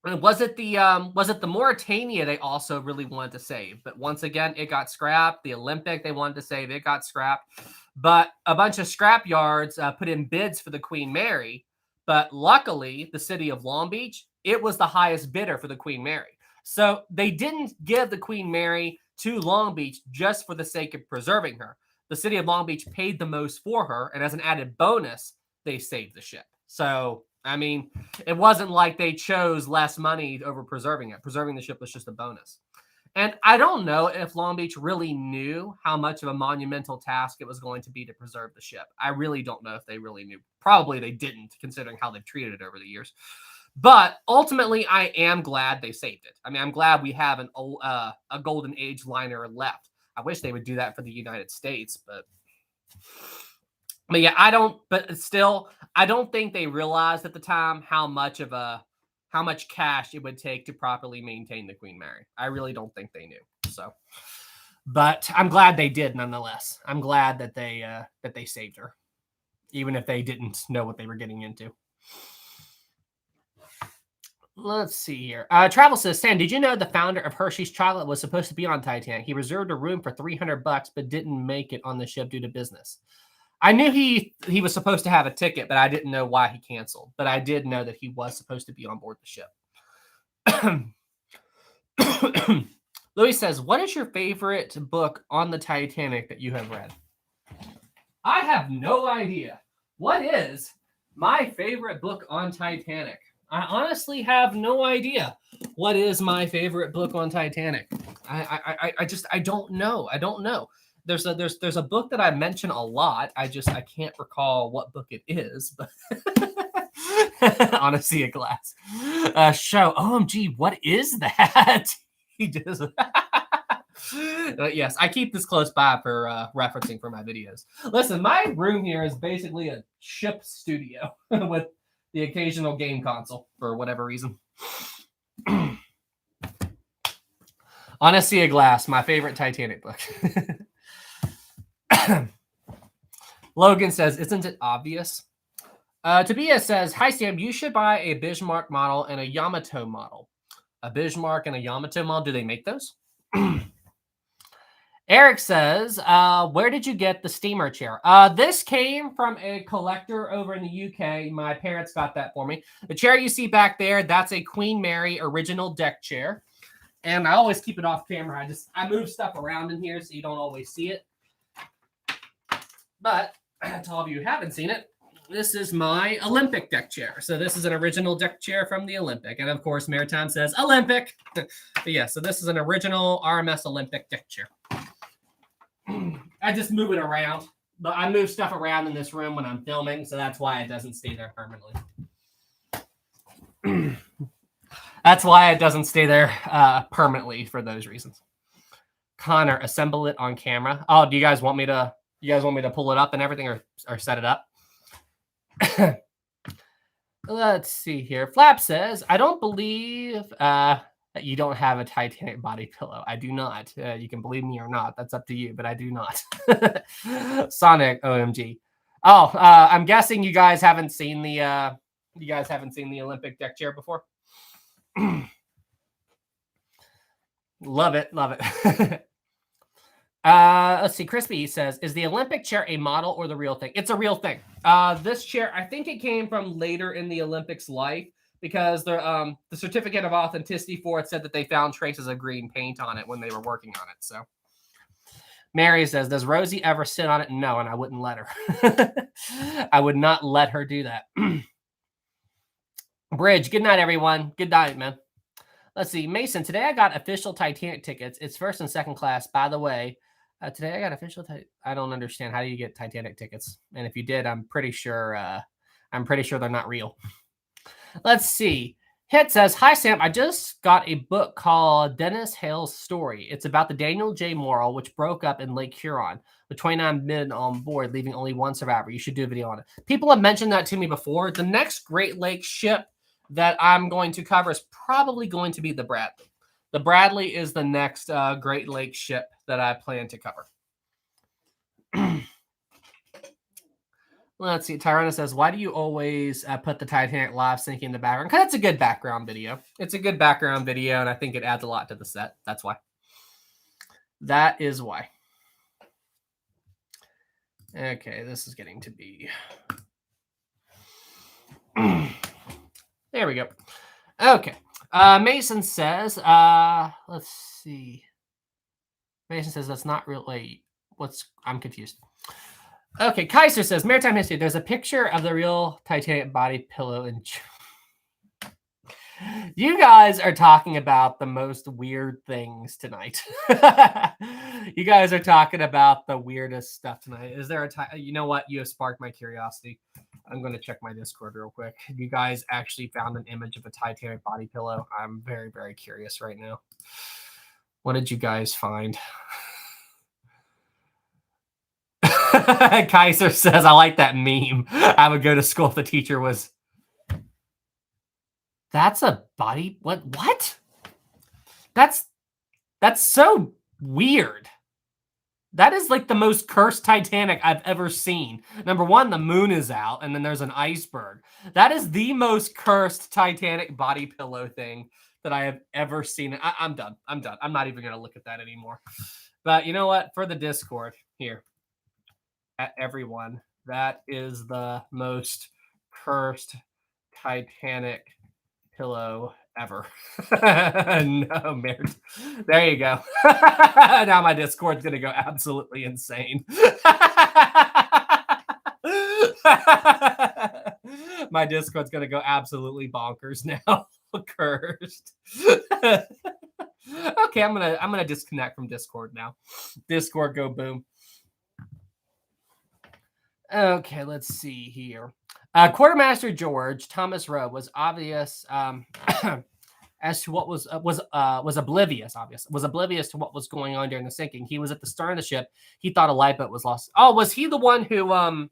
Was it the Mauritania they also really wanted to save? But once again, it got scrapped. The Olympic they wanted to save, it got scrapped. But a bunch of scrap yards put in bids for the Queen Mary. But luckily, the city of Long Beach, it was the highest bidder for the Queen Mary. So they didn't give the Queen Mary to Long Beach just for the sake of preserving her. The city of Long Beach paid the most for her, and as an added bonus, they saved the ship. So, I mean, it wasn't like they chose less money over preserving it. Preserving the ship was just a bonus. And I don't know if Long Beach really knew how much of a monumental task it was going to be to preserve the ship. I really don't know if they really knew. Probably they didn't, considering how they've treated it over the years. But ultimately, I am glad they saved it. I mean, I'm glad we have a Golden Age liner left. I wish they would do that for the United States, but yeah, I don't. But still, I don't think they realized at the time how much cash it would take to properly maintain the Queen Mary. I really don't think they knew. So, but I'm glad they did nonetheless. I'm glad that they saved her, even if they didn't know what they were getting into. Let's see here. Travel says, Sam, did you know the founder of Hershey's Chocolate was supposed to be on Titanic? He reserved a room for $300, but didn't make it on the ship due to business. I knew he was supposed to have a ticket, but I didn't know why he canceled. But I did know that he was supposed to be on board the ship. Louis says, what is your favorite book on the Titanic that you have read? I have no idea. What is my favorite book on Titanic? I honestly have no idea what is my favorite book on Titanic. I don't know. I don't know. There's a book that I mention a lot. I can't recall what book it is, but on a sea of glass. Show. OMG, what is that? He just yes, I keep this close by for referencing for my videos. Listen, my room here is basically a ship studio with the occasional game console for whatever reason. On a Sea of Glass, my favorite Titanic book. Logan says, isn't it obvious? Tobias says, hi, Sam, you should buy a Bismarck model and a Yamato model. A Bismarck and a Yamato model, do they make those? Eric says, where did you get the steamer chair? This came from a collector over in the UK. My parents got that for me. The chair you see back there, that's a Queen Mary original deck chair. And I always keep it off camera. I move stuff around in here so you don't always see it. But to all of you who haven't seen it, this is my Olympic deck chair. So this is an original deck chair from the Olympic. And of course, Maritime says Olympic. But yeah, so this is an original RMS Olympic deck chair. I just move it around. But I move stuff around in this room when I'm filming, so that's why it doesn't stay there permanently. That's why it doesn't stay there permanently for those reasons. Connor, assemble it on camera. Oh, do you guys want me to pull it up and everything or set it up? Let's see here. Flap says, I don't believe that you don't have a Titanic body pillow. I do not. You can believe me or not. That's up to you, but I do not. Sonic, OMG. Oh, I'm guessing you guys haven't seen the Olympic deck chair before. Love it. Let's see. Crispy says, is the Olympic chair a model or the real thing? It's a real thing. This chair, I think it came from later in the Olympics' life because the certificate of authenticity for it said that they found traces of green paint on it when they were working on it. So Mary says, does Rosie ever sit on it? No, and I wouldn't let her. I would not let her do that. Bridge, good night, everyone. Good night, man. Let's see. Mason, today I got official Titanic tickets. It's first and second class. By the way, today I got official. I don't understand. How do you get Titanic tickets? And if you did, I'm pretty sure they're not real. Let's see. Hit says, hi, Sam. I just got a book called Dennis Hale's Story. It's about the Daniel J. Morrill, which broke up in Lake Huron with 29 men on board, leaving only one survivor. You should do a video on it. People have mentioned that to me before. The next Great Lakes ship that I'm going to cover is probably going to be the Bradley. The Bradley is the next Great Lakes ship that I plan to cover. Let's see. Tyrona says, why do you always put the Titanic live sinking in the background? Because it's a good background video. It's a good background video, and I think it adds a lot to the set. That's why. That is why. Okay, this is getting to be... There we go. Okay. Mason says, let's see. Mason says that's not really I'm confused. Okay, Kaiser says maritime history. There's a picture of the real Titanic body pillow in. You guys are talking about the most weird things tonight. You guys are talking about the weirdest stuff tonight. Is there a time? You know what? You have sparked my curiosity. I'm going to check my Discord real quick. You guys actually found an image of a Titanic body pillow. I'm very, very curious right now. What did you guys find? Kaiser says, I like that meme. I would go to school if the teacher was. That's a body. What? That's so weird. That is like the most cursed Titanic I've ever seen. Number one, the moon is out, and then there's an iceberg. That is the most cursed Titanic body pillow thing that I have ever seen. I'm done. I'm not even going to look at that anymore. But you know what? For the Discord here, at everyone, that is the most cursed Titanic pillow ever. No, Merit. There you go. Now my Discord's gonna go absolutely insane. My Discord's gonna go absolutely bonkers now. Cursed. Okay, I'm gonna disconnect from Discord now. Discord go boom. Okay, let's see here. Quartermaster George Thomas Rowe was obvious as to what was oblivious. Was oblivious to what was going on during the sinking. He was at the stern of the ship. He thought a lifeboat was lost. Oh, was he the one who? I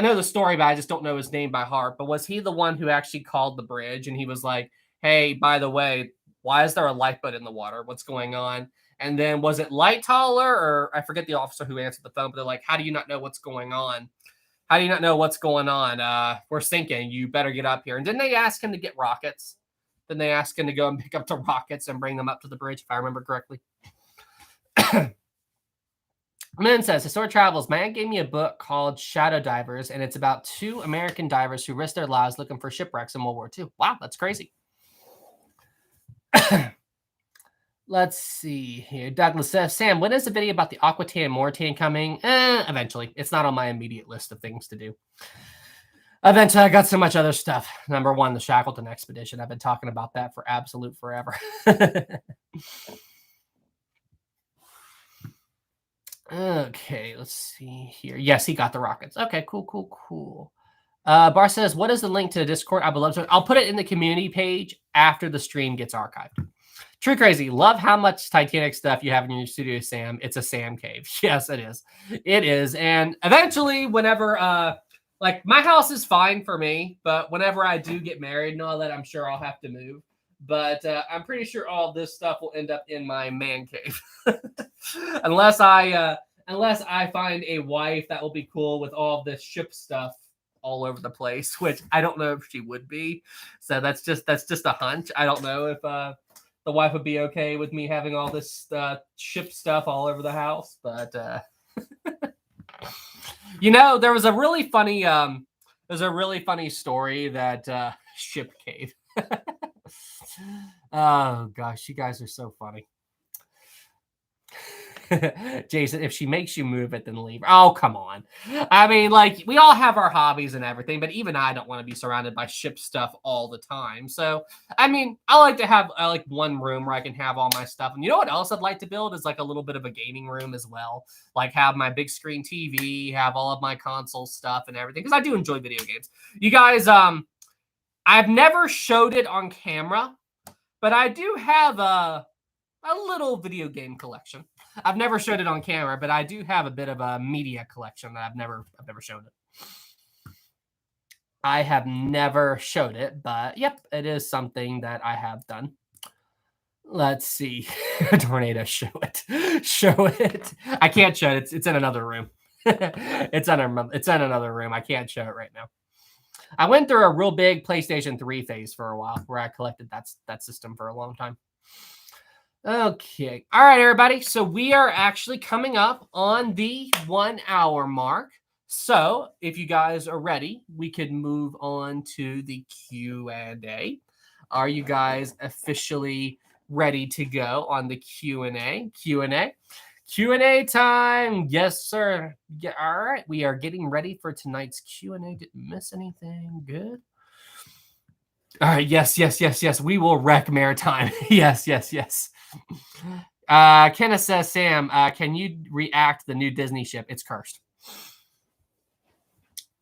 know the story, but I just don't know his name by heart. But was he the one who actually called the bridge and he was like, "Hey, by the way, why is there a lifeboat in the water? What's going on?" And then was it Lightoller or I forget the officer who answered the phone, but they're like, "How do you not know what's going on? How do you not know what's going on? We're sinking. You better get up here." And didn't they ask him to get rockets? Then they asked him to go and pick up the rockets and bring them up to the bridge, if I remember correctly. Man says, Historic Travels, man gave me a book called Shadow Divers, and it's about 2 American divers who risked their lives looking for shipwrecks in World War II. Wow, that's crazy. Let's see here. Douglas says, Sam, when is the video about the Aquitaine and Mauritania coming? Eventually. It's not on my immediate list of things to do. Eventually, I got so much other stuff. Number one, the Shackleton expedition. I've been talking about that for absolute forever. Okay, let's see here. Yes, he got the rockets. Okay, cool. Bar says, what is the link to the Discord? I would love to. I'll put it in the community page after the stream gets archived. True Crazy. Love how much Titanic stuff you have in your studio, Sam. It's a Sam cave. Yes, it is. It is. And eventually, whenever, like, my house is fine for me, but whenever I do get married and all that, I'm sure I'll have to move. But I'm pretty sure all this stuff will end up in my man cave. unless I find a wife that will be cool with all this ship stuff all over the place, which I don't know if she would be. So that's just a hunch. I don't know if the wife would be okay with me having all this ship stuff all over the house. But there was a really funny story that ship cave. Oh gosh, you guys are so funny. Jason, if she makes you move it, then leave. Oh, come on. I mean, like, we all have our hobbies and everything, but even I don't want to be surrounded by ship stuff all the time. So, I mean, I like to have like one room where I can have all my stuff. And you know what else I'd like to build is like a little bit of a gaming room as well. Like have my big screen TV, have all of my console stuff and everything. Because I do enjoy video games. You guys, I've never showed it on camera, but I do have a little video game collection. I've never showed it on camera, but I do have a bit of a media collection that I've never shown it. I have never showed it, but yep, it is something that I have done. Let's see. Tornado, show it. Show it. I can't show it. It's in another room. It's in another room. I can't show it right now. I went through a real big PlayStation 3 phase for a while where I collected that system for a long time. Okay. All right, everybody. So we are actually coming up on the 1 hour mark. So if you guys are ready, we could move on to the Q&A. Are you guys officially ready to go on the Q&A. Q&A time. Yes, sir. Yeah, all right. We are getting ready for tonight's Q&A. Didn't miss anything. Good. All right. Yes. We will wreck Maritime. yes. Kenneth says, Sam, can you react to the new Disney ship? It's cursed.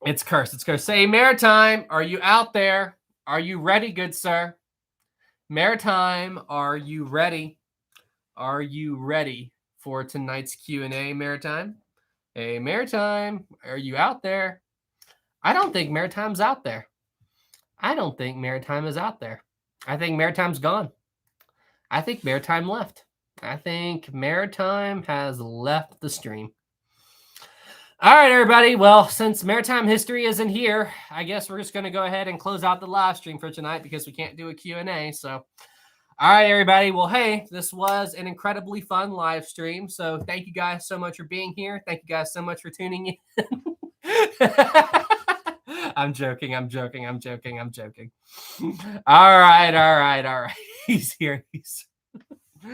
It's cursed. Say, Maritime, are you out there? Are you ready, good sir? Maritime, are you ready? Are you ready for tonight's Q&A, Maritime? Hey, Maritime, are you out there? I don't think Maritime's out there. I don't think Maritime is out there. I think Maritime's gone. I think Maritime left. I think Maritime has left the stream. All right, everybody. Well, since Maritime History isn't here, I guess we're just going to go ahead and close out the live stream for tonight because we can't do a Q&A. So, all right, everybody. Well, hey, this was an incredibly fun live stream. So thank you guys so much for being here. Thank you guys so much for tuning in. I'm joking. All right. He's here. All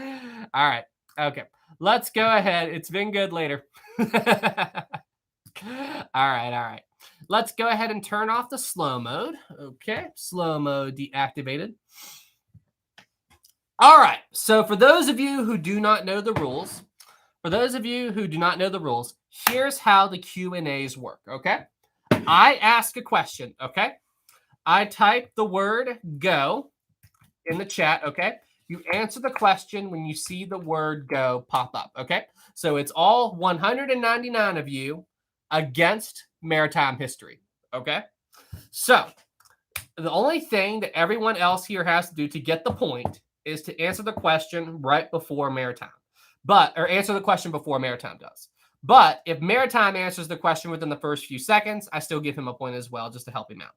right. Okay. Let's go ahead. It's been good later. All right. Let's go ahead and turn off the slow mode. Okay. Slow mode deactivated. All right. So for those of you who do not know the rules, here's how the Q&As work, okay? I ask a question, okay? I type the word go in the chat, okay? You answer the question when you see the word go pop up, okay? So it's all 199 of you against Maritime History, okay? So the only thing that everyone else here has to do to get the point is to answer the question right before Maritime. Answer the question before Maritime does. But if Maritime answers the question within the first few seconds, I still give him a point as well just to help him out.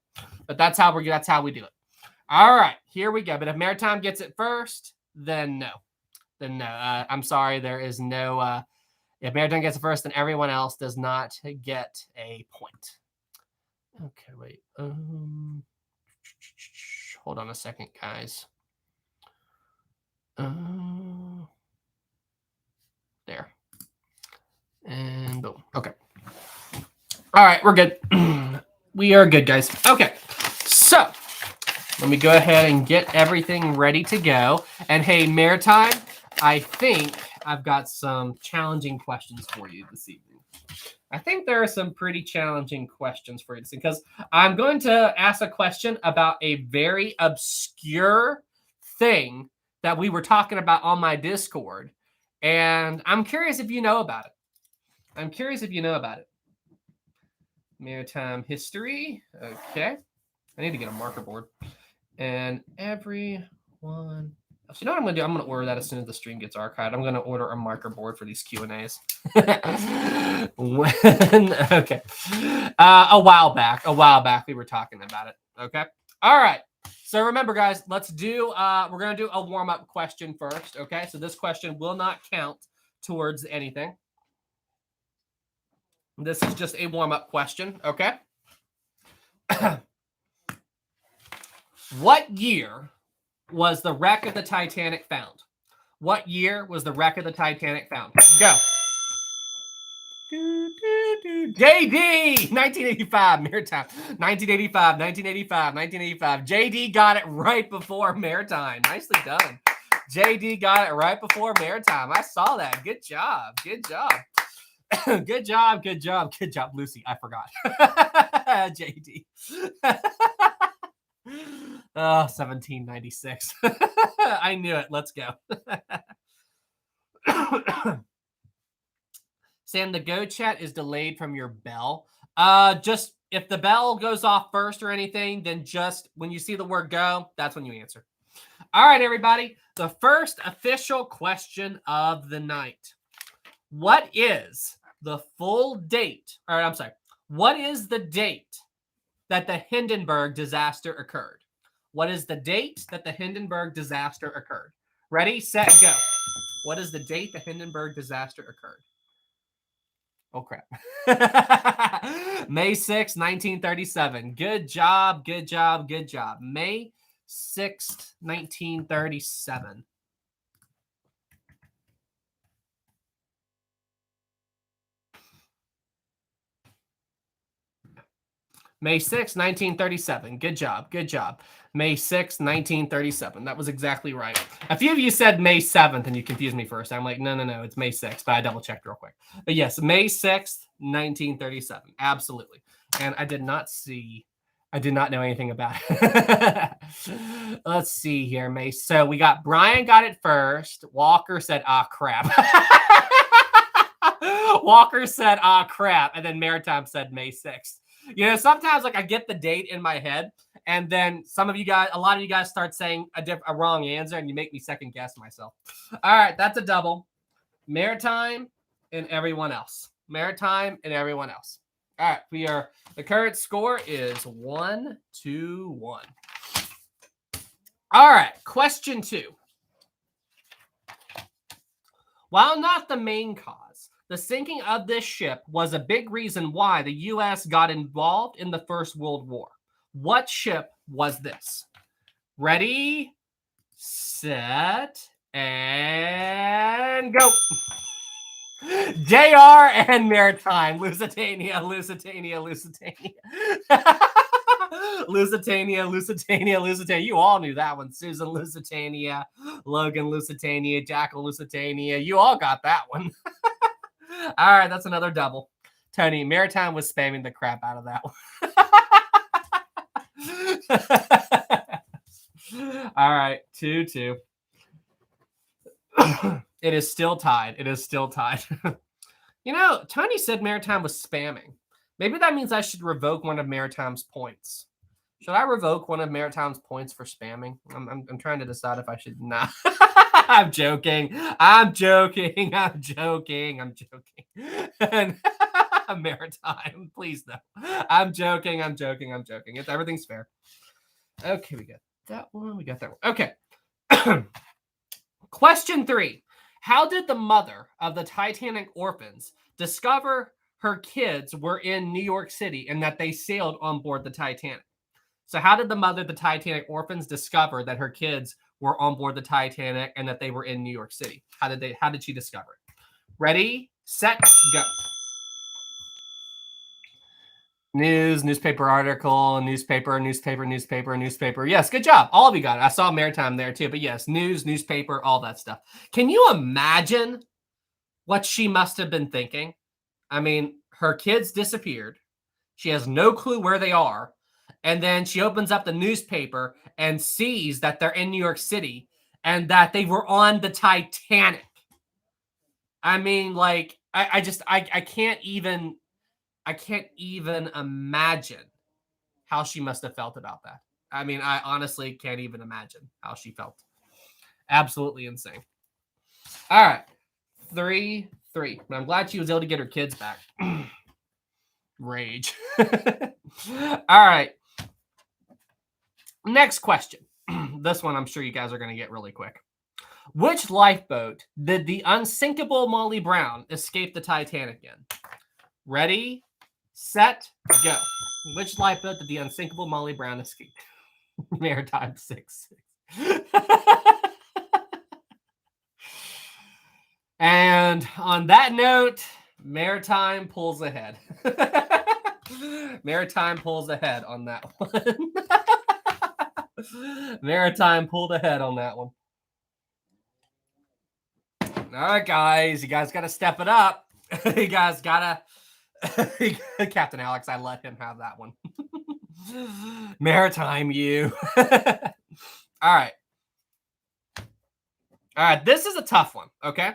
But that's how we do it. All right, here we go. But if Maritime gets it first, then no. I'm sorry, there is no if Maritime gets it first, then everyone else does not get a point. Okay, wait. Hold on a second, guys. There. And boom. Okay. All right, we're good. We are good, guys. Okay. So let me go ahead and get everything ready to go. And hey, Maritime, I think I've got some challenging questions for you this evening. I think there are some pretty challenging questions for you because I'm going to ask a question about a very obscure thing that we were talking about on my Discord. And I'm curious if you know about it. Maritime History. Okay. I need to get a marker board. And everyone. So you know what I'm going to do? I'm going to order that as soon as the stream gets archived. I'm going to order a marker board for these Q&As. Okay. A while back, we were talking about it. Okay. All right. So remember, guys, let's do, we're going to do a warm-up question first. Okay. So this question will not count towards anything. This is just a warm-up question. Okay. What year was the wreck of the Titanic found? What year was the wreck of the Titanic found? Go. JD, 1985, Maritime. 1985. JD got it right before Maritime. Nicely done. JD got it right before Maritime. I saw that. Good job. Good job, Lucy. I forgot. JD. 1796. I knew it. Let's go. Sam, the go chat is delayed from your bell. Just if the bell goes off first or anything, then just when you see the word go, that's when you answer. All right, everybody. The first official question of the night. What is the full date? All right, I'm sorry. What is the date that the Hindenburg disaster occurred? What is the date that the Hindenburg disaster occurred? Ready, set, go. What is the date the Hindenburg disaster occurred? Oh, crap. May 6th, 1937. Good job. May 6th, 1937. May 6, 1937. Good job. Good job. May 6, 1937. That was exactly right. A few of you said May 7th and you confused me first. I'm like, no, it's May 6th, but I double checked real quick. But yes, May 6th, 1937. Absolutely. And I did not know anything about it. Let's see here, May. So we got Brian got it first. Walker said, ah, crap. Walker said, ah, crap. And then Maritime said May 6th. You know, sometimes like I get the date in my head, and then a lot of you guys start saying a wrong answer, and you make me second guess myself. All right, that's a double. Maritime and everyone else. Maritime and everyone else. All right, the current score is 1-1. All right, question 2. While not the main cause, the sinking of this ship was a big reason why the U.S. got involved in the First World War. What ship was this? Ready, set, and go. JR and Maritime. Lusitania. Lusitania. You all knew that one. Susan Lusitania, Logan Lusitania, Jackal Lusitania. You all got that one. All right, that's another double. Tony, Maritime was spamming the crap out of that one. All right, 2-2. It is still tied. You know, Tony said Maritime was spamming. Maybe that means I should revoke one of Maritime's points. Should I revoke one of Maritime's points for spamming? I'm trying to decide if I should not. I'm joking. Maritime, please no. I'm joking. Everything's fair. Okay, we got that one. Okay. Question 3. How did the mother of the Titanic orphans discover her kids were in New York City and that they sailed on board the Titanic? So how did the mother of the Titanic orphans discover that her kids were on board the Titanic and that they were in New York City? How did she discover it? Ready, set, go. News, newspaper article, newspaper. Yes, good job. All of you got it. I saw Maritime there too, but yes, news, newspaper, all that stuff. Can you imagine what she must have been thinking? I mean, her kids disappeared. She has no clue where they are. And then she opens up the newspaper and sees that they're in New York City and that they were on the Titanic. I mean, like, I can't even imagine how she must have felt about that. I mean, I honestly can't even imagine how she felt. Absolutely insane. All right. 3-3. I'm glad she was able to get her kids back. Rage. All right. Next question. This one I'm sure you guys are going to get really quick. Which lifeboat did the unsinkable Molly Brown escape the Titanic in? Ready, set, go. Which lifeboat did the unsinkable Molly Brown escape? Maritime 6. And on that note, Maritime pulls ahead. Maritime pulls ahead on that one. Maritime pulled ahead on that one. All right, guys. You guys got to step it up. You guys got to... Captain Alex, I let him have that one. Maritime, you. All right. This is a tough one, okay?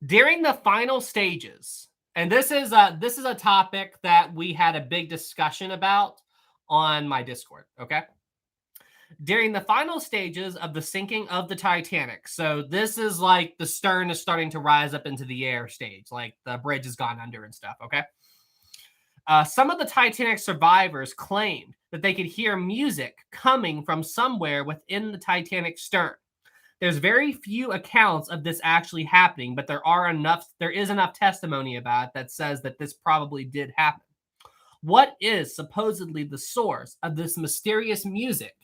During the final stages, and this is a topic that we had a big discussion about on my Discord, okay? During the final stages of the sinking of the Titanic, so this is like the stern is starting to rise up into the air stage, like the bridge has gone under and stuff, okay? Some of the Titanic survivors claimed that they could hear music coming from somewhere within the Titanic stern. There's very few accounts of this actually happening, but there is enough testimony about it that says that this probably did happen. What is supposedly the source of this mysterious music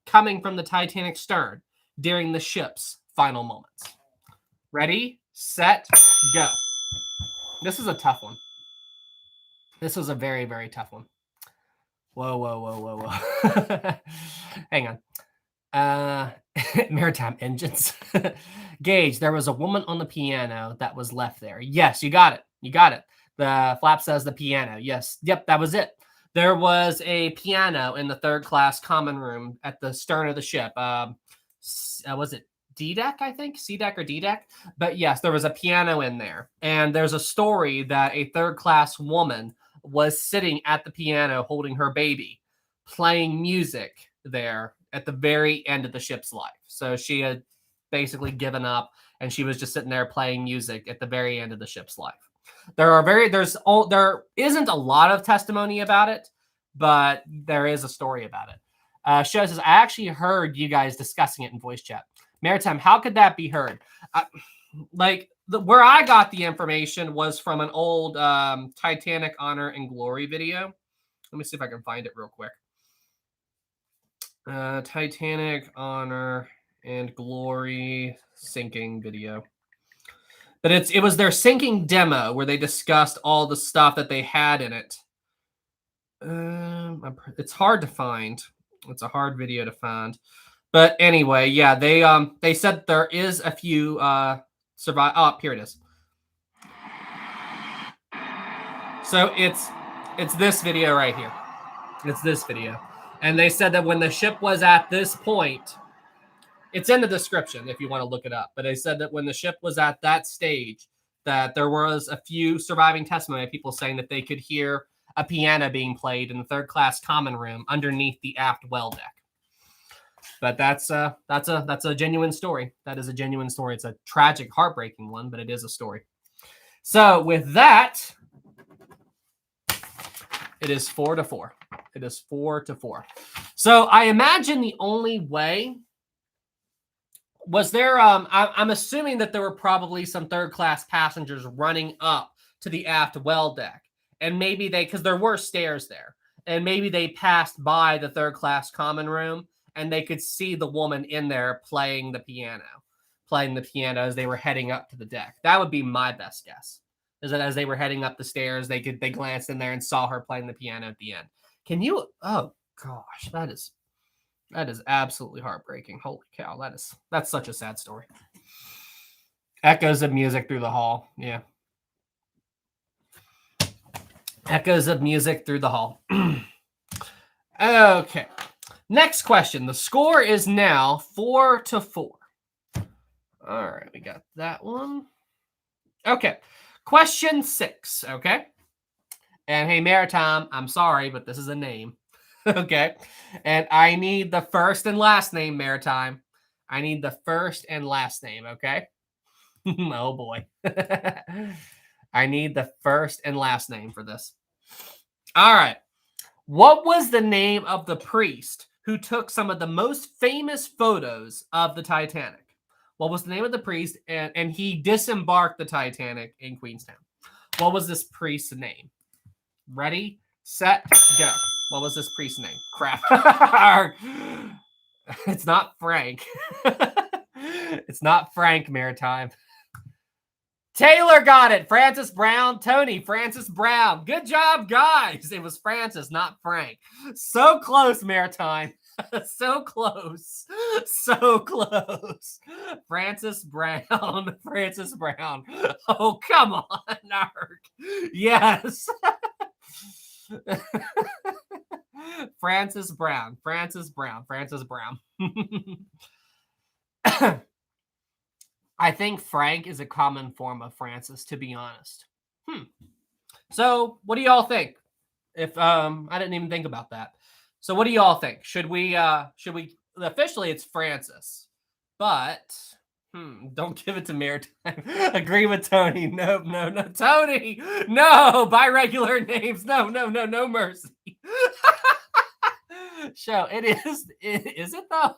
coming from the Titanic stern during the ship's final moments? Ready, set, go. This is a tough one. This was a very, very tough one. Whoa, whoa, whoa, whoa, whoa. Hang on. Maritime engines. Gage, there was a woman on the piano that was left there. Yes, you got it. You got it. The flap says the piano. Yes. Yep, that was it. There was a piano in the third class common room at the stern of the ship. Was it D deck, I think? C deck or D deck? But yes, there was a piano in there. And there's a story that a third class woman was sitting at the piano holding her baby, playing music there at the very end of the ship's life. So she had basically given up and she was just sitting there playing music at the very end of the ship's life. There isn't a lot of testimony about it, but there is a story about it. Show says, I actually heard you guys discussing it in voice chat. Maritime, how could that be heard? Where I got the information was from an old Titanic Honor and Glory video. Let me see if I can find it real quick. Titanic Honor and Glory sinking video. But it was their sinking demo where they discussed all the stuff that they had in it. It's hard to find. It's a hard video to find. But anyway, yeah, they said there is a few survive. Oh, here it is. So it's this video right here. It's this video. And they said that when the ship was at this point, it's in the description if you want to look it up. But they said that when the ship was at that stage, that there was a few surviving testimony of people saying that they could hear a piano being played in the third class common room underneath the aft well deck. But that's a genuine story. That is a genuine story. It's a tragic, heartbreaking one, but it is a story. So with that, it is 4-4. It is 4-4. So I imagine the only way was there. I'm assuming that there were probably some third class passengers running up to the aft well deck, and maybe because there were stairs there, and maybe they passed by the third class common room and they could see the woman in there playing the piano as they were heading up to the deck. That would be my best guess. Is that as they were heading up the stairs, they glanced in there and saw her playing the piano at the end. Can you? Oh gosh, that is absolutely heartbreaking. Holy cow, that's such a sad story. Echoes of music through the hall. Yeah. Echoes of music through the hall. Okay. Next question. The score is now 4-4. All right, we got that one. Okay. Question 6. Okay. And hey, Maritime, I'm sorry, but this is a name. Okay. And I need the first and last name, Maritime. I need the first and last name. Okay. Oh boy. I need the first and last name for this. All right. What was the name of the priest who took some of the most famous photos of the Titanic? What was the name of the priest? And he disembarked the Titanic in Queenstown. What was this priest's name? Ready, set, go. What was this priest's name? Crap. It's not Frank. It's not Frank, Maritime. Taylor got it. Francis Brown. Tony, Francis Brown. Good job, guys. It was Francis, not Frank. So close, Maritime. So close. So close. Francis Brown. Francis Brown. Oh, come on, Narc. Yes. Francis Brown. Francis Brown. Francis Brown. I think Frank is a common form of Francis, to be honest. So, what do y'all think? If I didn't even think about that. So, what do y'all think? Should we officially it's Francis, but don't give it to Maritime. Agree with Tony. No, Tony. No, by regular names. No mercy. Show it is. Is it though?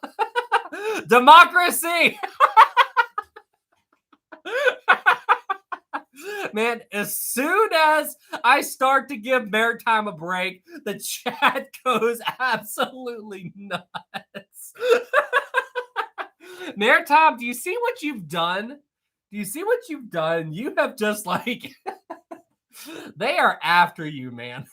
Democracy. Man, as soon as I start to give Maritime a break, the chat goes absolutely nuts. Maritime, do you see what you've done? Do you see what you've done? You have just like, they are after you, man.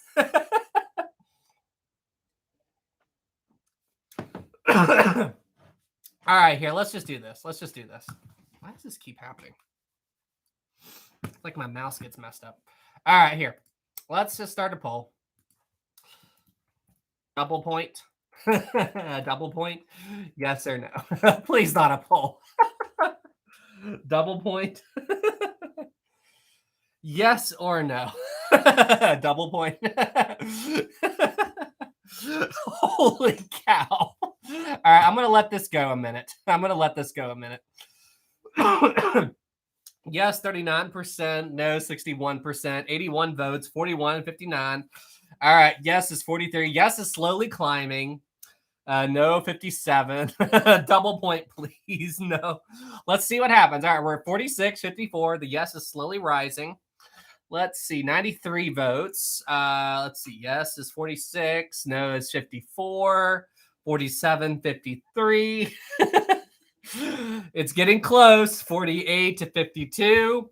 All right, here. Let's just do this. Let's just do this. Why does this keep happening? Like my mouse gets messed up. All right, here. Let's just start a poll. Double point. Double point. Yes or no? Please not a poll. Double point. Yes or no? Double point. Holy cow. All right, I'm going to let this go a minute. Yes, 39%. No, 61%. 81 votes. 41, 59. All right, yes is 43. Yes is slowly climbing. No, 57. Double point, please. No. Let's see what happens. All right, we're at 46, 54. The yes is slowly rising. Let's see, 93 votes. Let's see, yes is 46. No is 54. 47, 53. It's getting close. 48 to 52.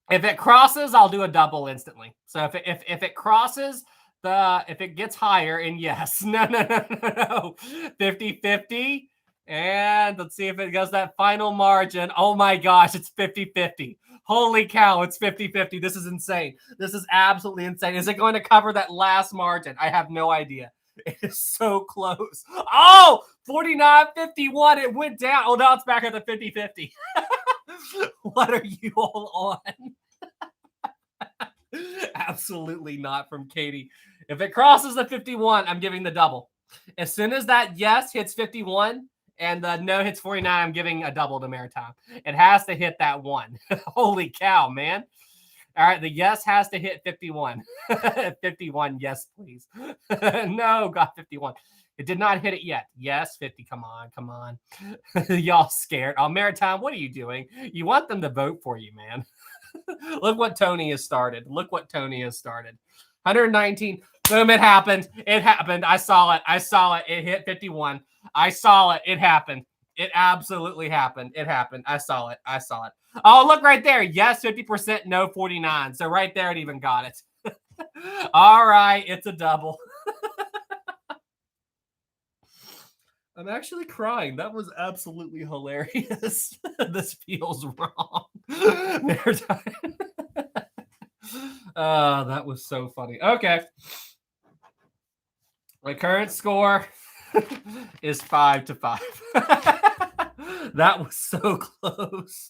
If it crosses, I'll do a double instantly. So if it crosses, if it gets higher, and yes, no. 50-50. And let's see if it goes that final margin. Oh my gosh, it's 50-50. Holy cow, it's 50-50. This is insane. This is absolutely insane. Is it going to cover that last margin? I have no idea. It is so close. Oh, 49-51. It went down. Oh, now it's back at the 50-50. What are you all on? Absolutely not from Katie. If it crosses the 51, I'm giving the double. As soon as that yes hits 51 and the no hits 49, I'm giving a double to Maritime. It has to hit that one. Holy cow, man. All right, the yes has to hit 51. 51, yes, please. No, got 51. It did not hit it yet. Yes, 50. Come on. Y'all scared. Oh, Maritime, what are you doing? You want them to vote for you, man. Look what Tony has started. 119. Boom, it happened. I saw it. It hit 51. I saw it. It happened. It absolutely happened. I saw it. Oh, look right there. Yes, 50%. No, 49. So right there, it even got it. All right. It's a double. I'm actually crying. That was absolutely hilarious. This feels wrong. That was so funny. Okay. My current score is 5-5. That was so close.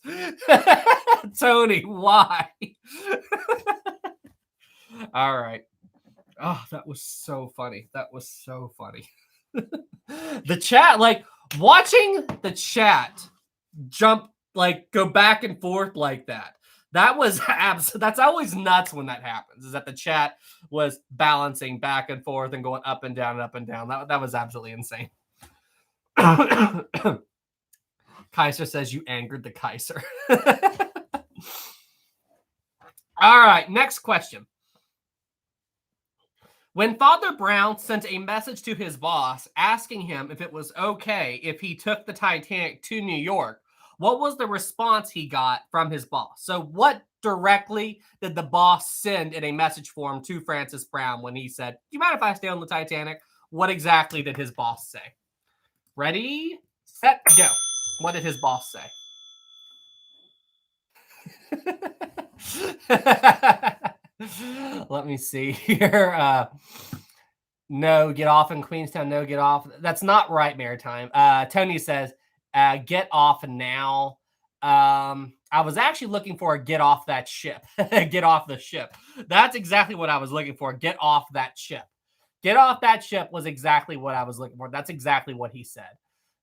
Tony, why? All right. Oh, that was so funny. The chat, like watching the chat jump, like go back and forth like that. That was that's always nuts when that happens, is that the chat was balancing back and forth and going up and down and up and down. That was absolutely insane. Kaiser says you angered the Kaiser. All right, next question. When Father Brown sent a message to his boss asking him if it was okay if he took the Titanic to New York, what was the response he got from his boss? So what directly did the boss send in a message form to Francis Brown when he said, "Do you mind if I stay on the Titanic?" What exactly did his boss say? Ready, set, go. What did his boss say? Let me see here. No, get off in Queenstown. No, get off. That's not right, Maritime. Tony says, get off now. I was actually looking for a get off that ship. Get off the ship. That's exactly what I was looking for. Get off that ship. Get off that ship was exactly what I was looking for. That's exactly what he said.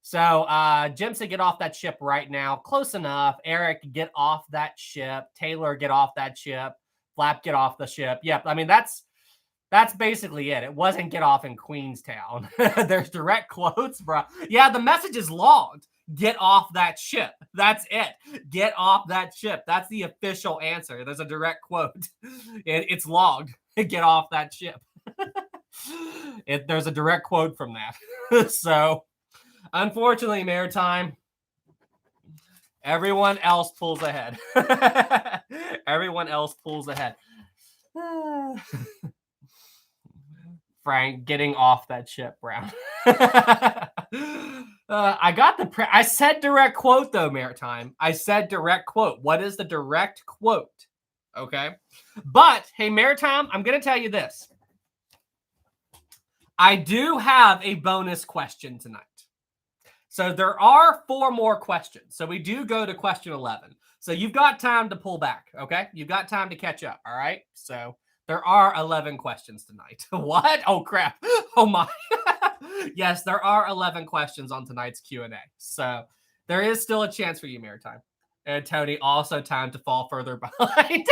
So Jim said, get off that ship right now. Close enough. Eric, get off that ship. Taylor, get off that ship. Flap, get off the ship. Yep. I mean, that's basically it. It wasn't get off in Queenstown. There's direct quotes, bro. Yeah, the message is logged. Get off that ship. That's it. Get off that ship. That's the official answer. There's a direct quote. It's logged. Get off that ship. There's a direct quote from that. So, unfortunately, Maritime, everyone else pulls ahead. Everyone else pulls ahead. Frank, getting off that ship, Brown. I got the. I said direct quote though, Maritime. I said direct quote. What is the direct quote? Okay, but hey, Maritime, I'm gonna tell you this. I do have a bonus question tonight. So there are 4 more questions. So we do go to question 11. So you've got time to pull back. Okay, you've got time to catch up. All right. So there are 11 questions tonight. What? Oh crap! Oh my. Yes, there are 11 questions on tonight's Q&A. So there is still a chance for you, Maritime. And Tony, also time to fall further behind.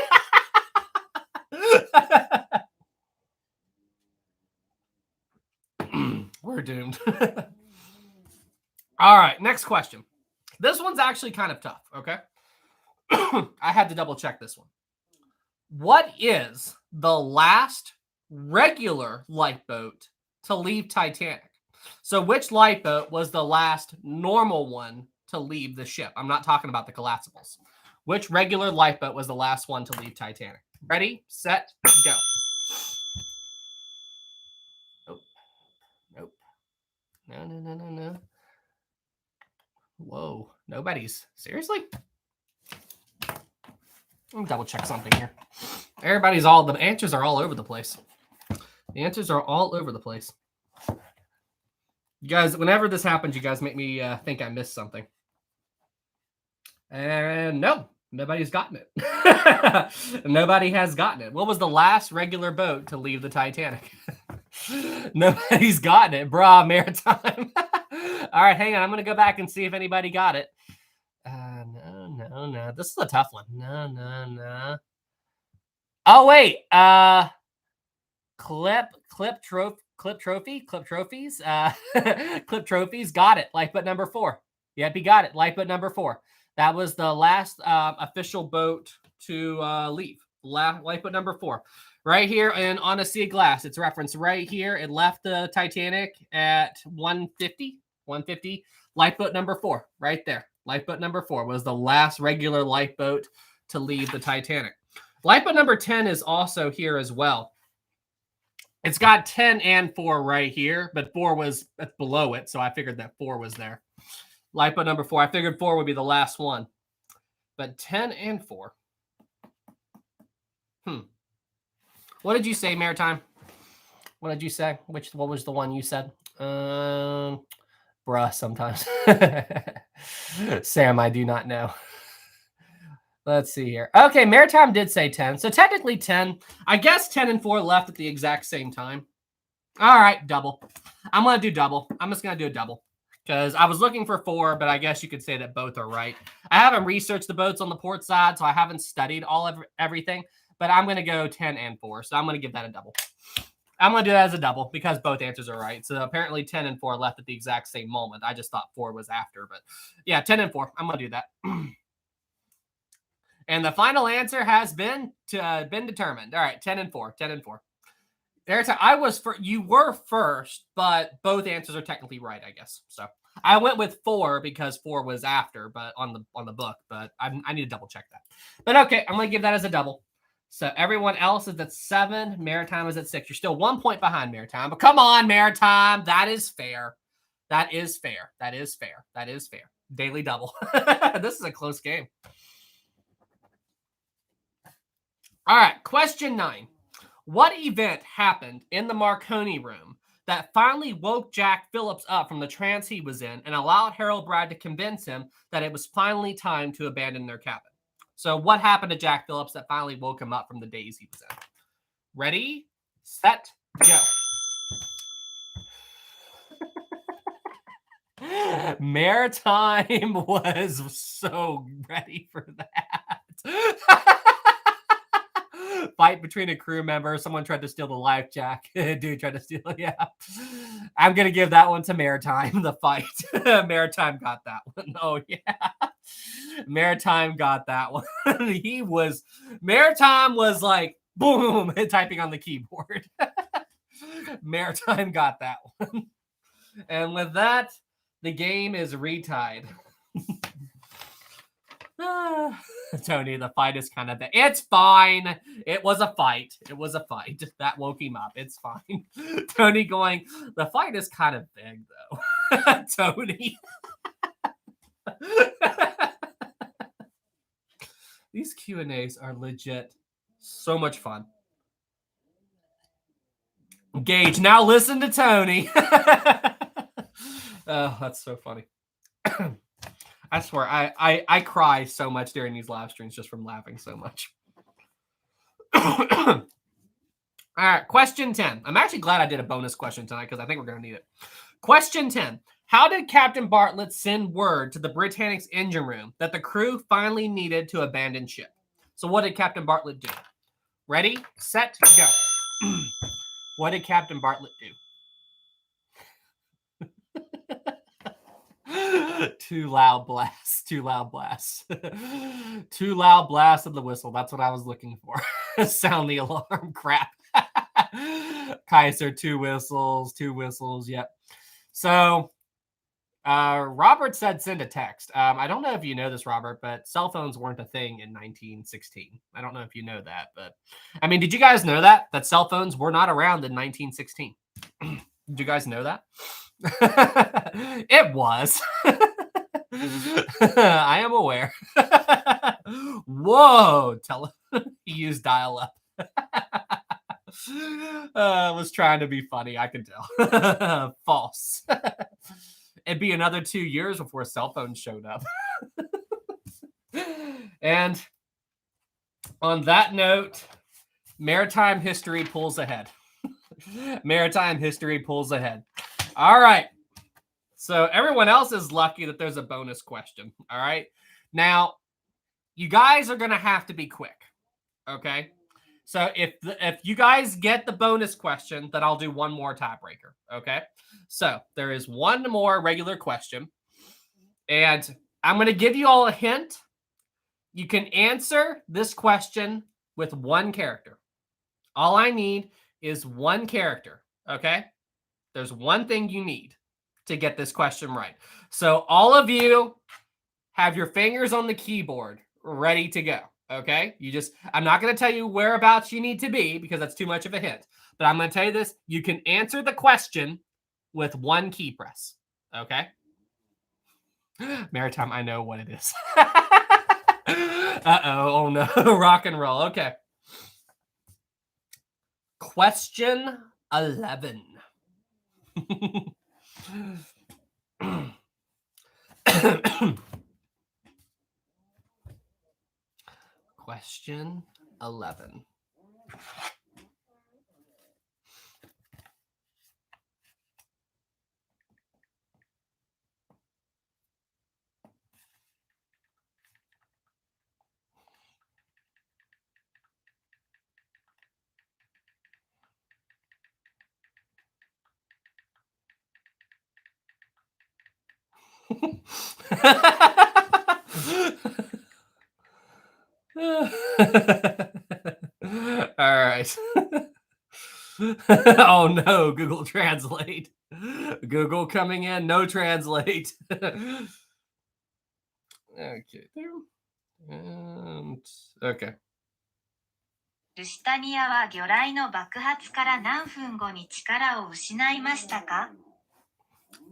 We're doomed. All right, next question. This one's actually kind of tough, okay? I had to double check this one. What is the last regular lifeboat to leave Titanic? So which lifeboat was the last normal one to leave the ship? I'm not talking about the collapsibles. Which regular lifeboat was the last one to leave Titanic? Ready, set, go. Nope. Nope. No. Whoa. Nobody's. Seriously? Let me double check something here. The answers are all over the place. The answers are all over the place. You guys, whenever this happens, you guys make me think I missed something. And no, nobody's gotten it. Nobody has gotten it. What was the last regular boat to leave the Titanic? Nobody's gotten it. Brah, Maritime. All right, hang on. I'm going to go back and see if anybody got it. No. This is a tough one. No. Oh, wait. Clip Trophies. Clip Trophies. Got it. Lifeboat number 4. Yep, he got it. Lifeboat number 4. That was the last official boat to leave. Lifeboat number 4. Right here in On a Sea of Glass. It's referenced right here. It left the Titanic at 150. Lifeboat number 4. Right there. Lifeboat number 4 was the last regular lifeboat to leave the Titanic. Lifeboat number 10 is also here as well. It's got 10 and 4 right here, but 4 was below it, so I figured that 4 was there. Lifeboat number 4. I figured 4 would be the last one. But 10 and 4. What did you say, Maritime? What did you say? What was the one you said? Bruh, sometimes. Sam, I do not know. Let's see here. Okay, Maritime did say 10. So technically 10. I guess 10 and 4 left at the exact same time. All right, double. I'm going to do double. I'm just going to do a double. Because I was looking for 4, but I guess you could say that both are right. I haven't researched the boats on the port side, so I haven't studied everything. But I'm going to go 10 and 4. So I'm going to give that a double. I'm going to do that as a double because both answers are right. So apparently 10 and 4 left at the exact same moment. I just thought 4 was after. But yeah, 10 and 4. I'm going to do that. And the final answer has been determined. All right, 10 and 4. 10 and 4. You were first, but both answers are technically right, I guess. So I went with 4 because 4 was after, but on the book. But I need to double check that. But okay, I'm going to give that as a double. So everyone else is at 7. Maritime is at 6. You're still 1 point behind Maritime. But come on, Maritime. That is fair. That is fair. That is fair. That is fair. Daily double. This is a close game. All right. Question 9. What event happened in the Marconi room that finally woke Jack Phillips up from the trance he was in and allowed Harold Brad to convince him that it was finally time to abandon their cabin? So what happened to Jack Phillips that finally woke him up from the daze he was in? Ready, set, go. Maritime was so ready for that. Fight between a crew member. Someone tried to steal the life jack. Dude tried to steal it. Yeah. I'm going to give that one to Maritime, the fight. Maritime got that one. Oh, yeah. Maritime got that one. Maritime was like, boom, typing on the keyboard. Maritime got that one. And with that, the game is retied. Tony, the fight is kind of big. It's fine. It was a fight. It was a fight. That woke him up. It's fine. Tony going, the fight is kind of big, though. Tony. These Q&As are legit so much fun. Gage, now listen to Tony. Oh, that's so funny. I swear, I cry so much during these live streams just from laughing so much. All right, question 10. I'm actually glad I did a bonus question tonight because I think we're going to need it. Question 10. How did Captain Bartlett send word to the Britannic's engine room that the crew finally needed to abandon ship? So what did Captain Bartlett do? Ready, set, go. What did Captain Bartlett do? Too loud blasts. Too loud blasts. Too loud blast of the whistle. That's what I was looking for. Sound the alarm. Crap. Kaiser, two whistles. Yep. So Robert said send a text. I don't know if you know this, Robert, but cell phones weren't a thing in 1916. I don't know if you know that, but I mean, did you guys know that cell phones were not around in 1916? Did you guys know that? It was. I am aware. Whoa, he used dial-up. Was trying to be funny. I can tell. False. It'd be another 2 years before cell phones showed up. And on that note, maritime history pulls ahead. Maritime history pulls ahead. All right. So everyone else is lucky that there's a bonus question. All right. Now, you guys are going to have to be quick. Okay. So if you guys get the bonus question, then I'll do one more tiebreaker. Okay. So there is one more regular question. And I'm going to give you all a hint. You can answer this question with one character. All I need is one character. Okay. There's one thing you need to get this question right. So all of you have your fingers on the keyboard ready to go. Okay. I'm not going to tell you whereabouts you need to be because that's too much of a hint, but I'm going to tell you this. You can answer the question with one key press. Okay. Maritime, I know what it is. Oh no. Rock and roll. Okay. Question 11. Question 11. All right. Oh no, Google Translate. Google coming in, no translate. Okay. And okay. ルシタニアは魚雷の爆発から何分後に力を失いましたか?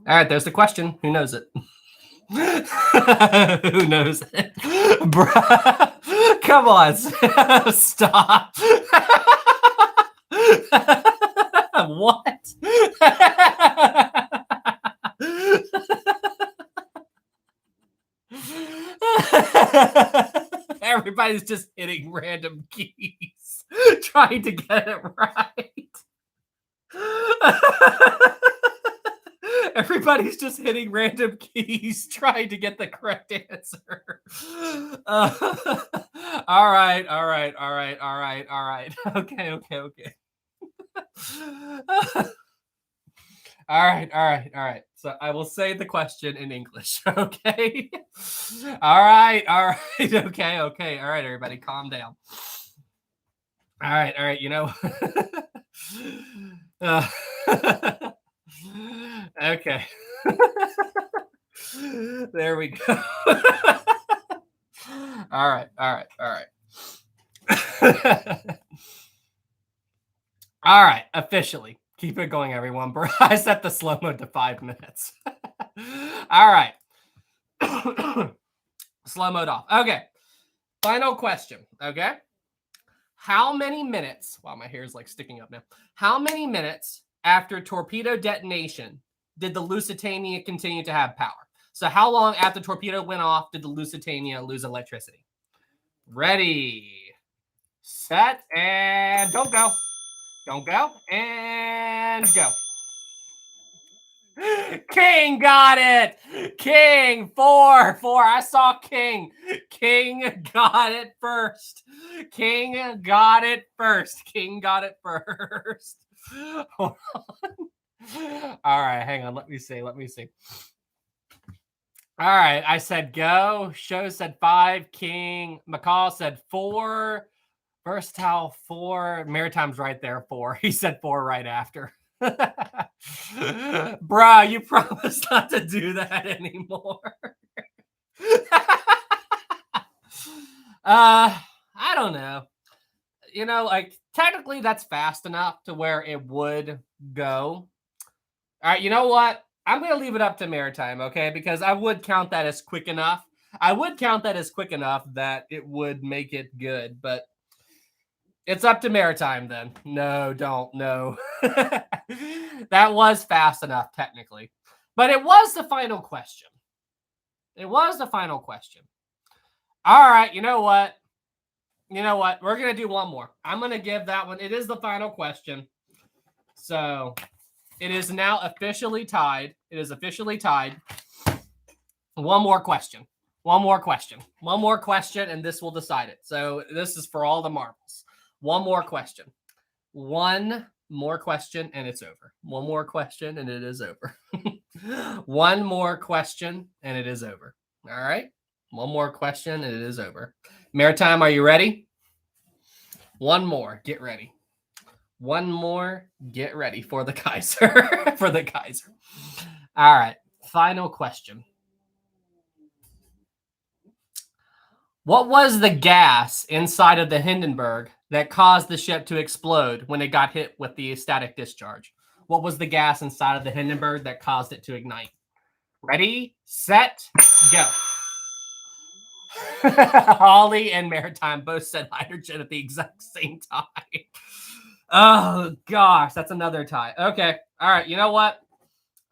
All right, there's the question. Who knows it? Who knows it? Bruh. Come on. Stop. What? Everybody's just hitting random keys, trying to get it right. Everybody's just hitting random keys, trying to get the correct answer. All right. Okay. All right. So I will say the question in English. Okay. All right. Okay. All right, everybody, calm down. All right. You know. Okay. There we go. All right. All right. Officially. Keep it going, everyone. I set the slow mode to 5 minutes. All right. Slow mode off. Okay. Final question. Okay. How many minutes? Wow, my hair is like sticking up now. How many minutes after torpedo detonation did the Lusitania continue to have power? So how long after the torpedo went off did the Lusitania lose electricity? Ready, set, and don't go. Don't go, and go. King got it. King, 4. I saw King. King got it first. King got it first. King got it first. Hold on. All right, hang on. Let me see. All right, I said go. Show said 5. King. McCall said 4. Versatile 4. Maritime's right there, 4. He said 4 right after. Bruh, you promised not to do that anymore. I don't know. You know, like technically that's fast enough to where it would go. All right, you know what? I'm going to leave it up to Maritime, okay? Because I would count that as quick enough. That it would make it good, but it's up to Maritime then. No, don't. No. That was fast enough, technically. But it was the final question. All right, you know what? We're going to do one more. I'm going to give that one. It is the final question. So it is now officially tied. One more question, and this will decide it. So this is for all the marbles. One more question, and it's over. One more question, and it is over. One more question, and it is over. All right. One more question, and it is over. Maritime, are you ready? One more. Get ready. One more. Get ready for the Kaiser. All right. Final question. What was the gas inside of the Hindenburg that caused the ship to explode when it got hit with the static discharge? What was the gas inside of the Hindenburg that caused it to ignite? Ready, set, go. Holly and Maritime both said hydrogen at the exact same time. Oh, gosh, that's another tie. Okay, all right, you know what?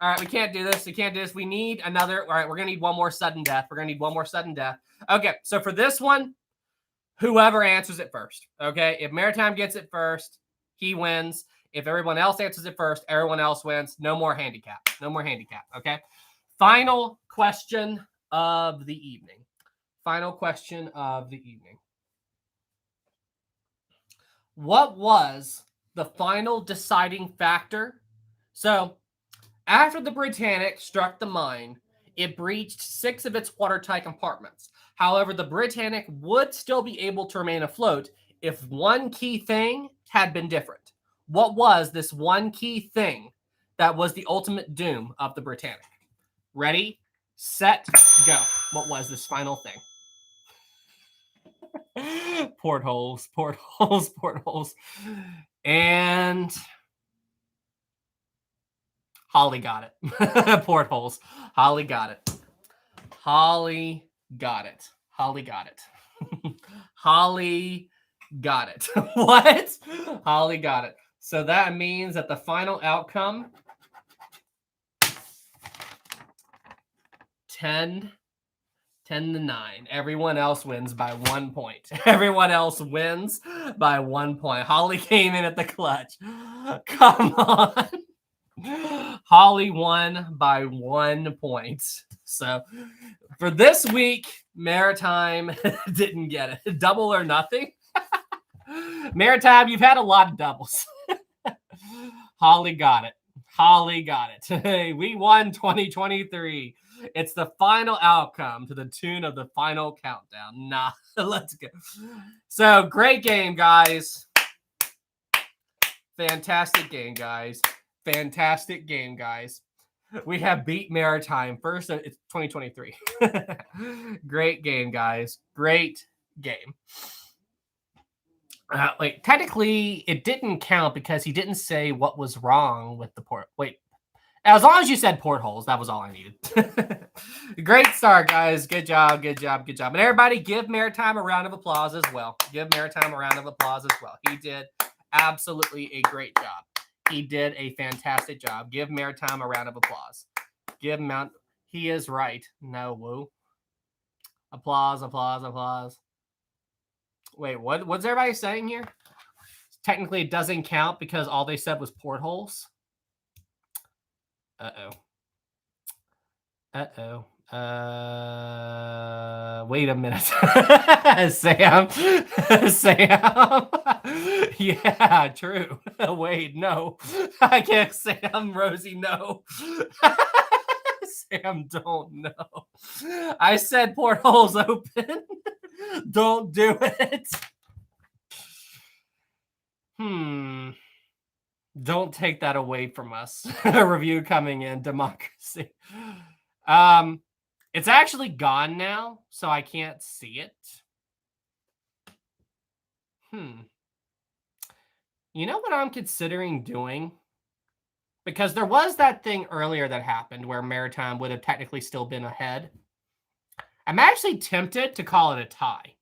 All right, we can't do this. We need another. All right, we're going to need one more sudden death. Okay, so for this one, whoever answers it first. Okay, if Maritime gets it first, he wins. If everyone else answers it first, everyone else wins. No more handicap. Okay, final question of the evening. What was the final deciding factor? So, after the Britannic struck the mine, it breached 6 of its watertight compartments. However, the Britannic would still be able to remain afloat if one key thing had been different. What was this one key thing that was the ultimate doom of the Britannic? Ready, set, go. What was this final thing? Portholes. And Holly got it. Portholes. Holly got it. Holly got it. What? Holly got it. So that means that the final outcome 10 to 9. Everyone else wins by 1 point. Holly came in at the clutch. Come on. Holly won by 1 point. So for this week, Maritime didn't get it. Double or nothing. Maritime, you've had a lot of doubles. Holly got it. Hey, we won 2023. It's the final outcome to the tune of the final countdown. Nah, let's go. So great game, guys. Fantastic game, guys. We have beat Maritime. First, it's 2023. Great game, guys. Great game. Wait, technically, it didn't count because he didn't say what was wrong with the port. Wait, as long as you said portholes, that was all I needed. Great start, guys. Good job, good job, good job. And everybody, give Maritime a round of applause as well. Give Maritime a round of applause as well. He did absolutely a great job. He did a fantastic job. Give Maritime a round of applause. Give him out. He is right. No, woo. Applause, applause, applause. Wait, what's everybody saying here? Technically, it doesn't count because all they said was portholes. Uh-oh. Uh-oh. Wait a minute. Sam. Sam. Yeah, true. Wait, no. I can't. Sam, Rosie, no. Sam, don't know. I said portholes open. Don't do it. Don't take that away from us. A review coming in. Democracy. It's actually gone now, so I can't see it. You know what I'm considering doing? Because there was that thing earlier that happened where Maritime would have technically still been ahead. I'm actually tempted to call it a tie.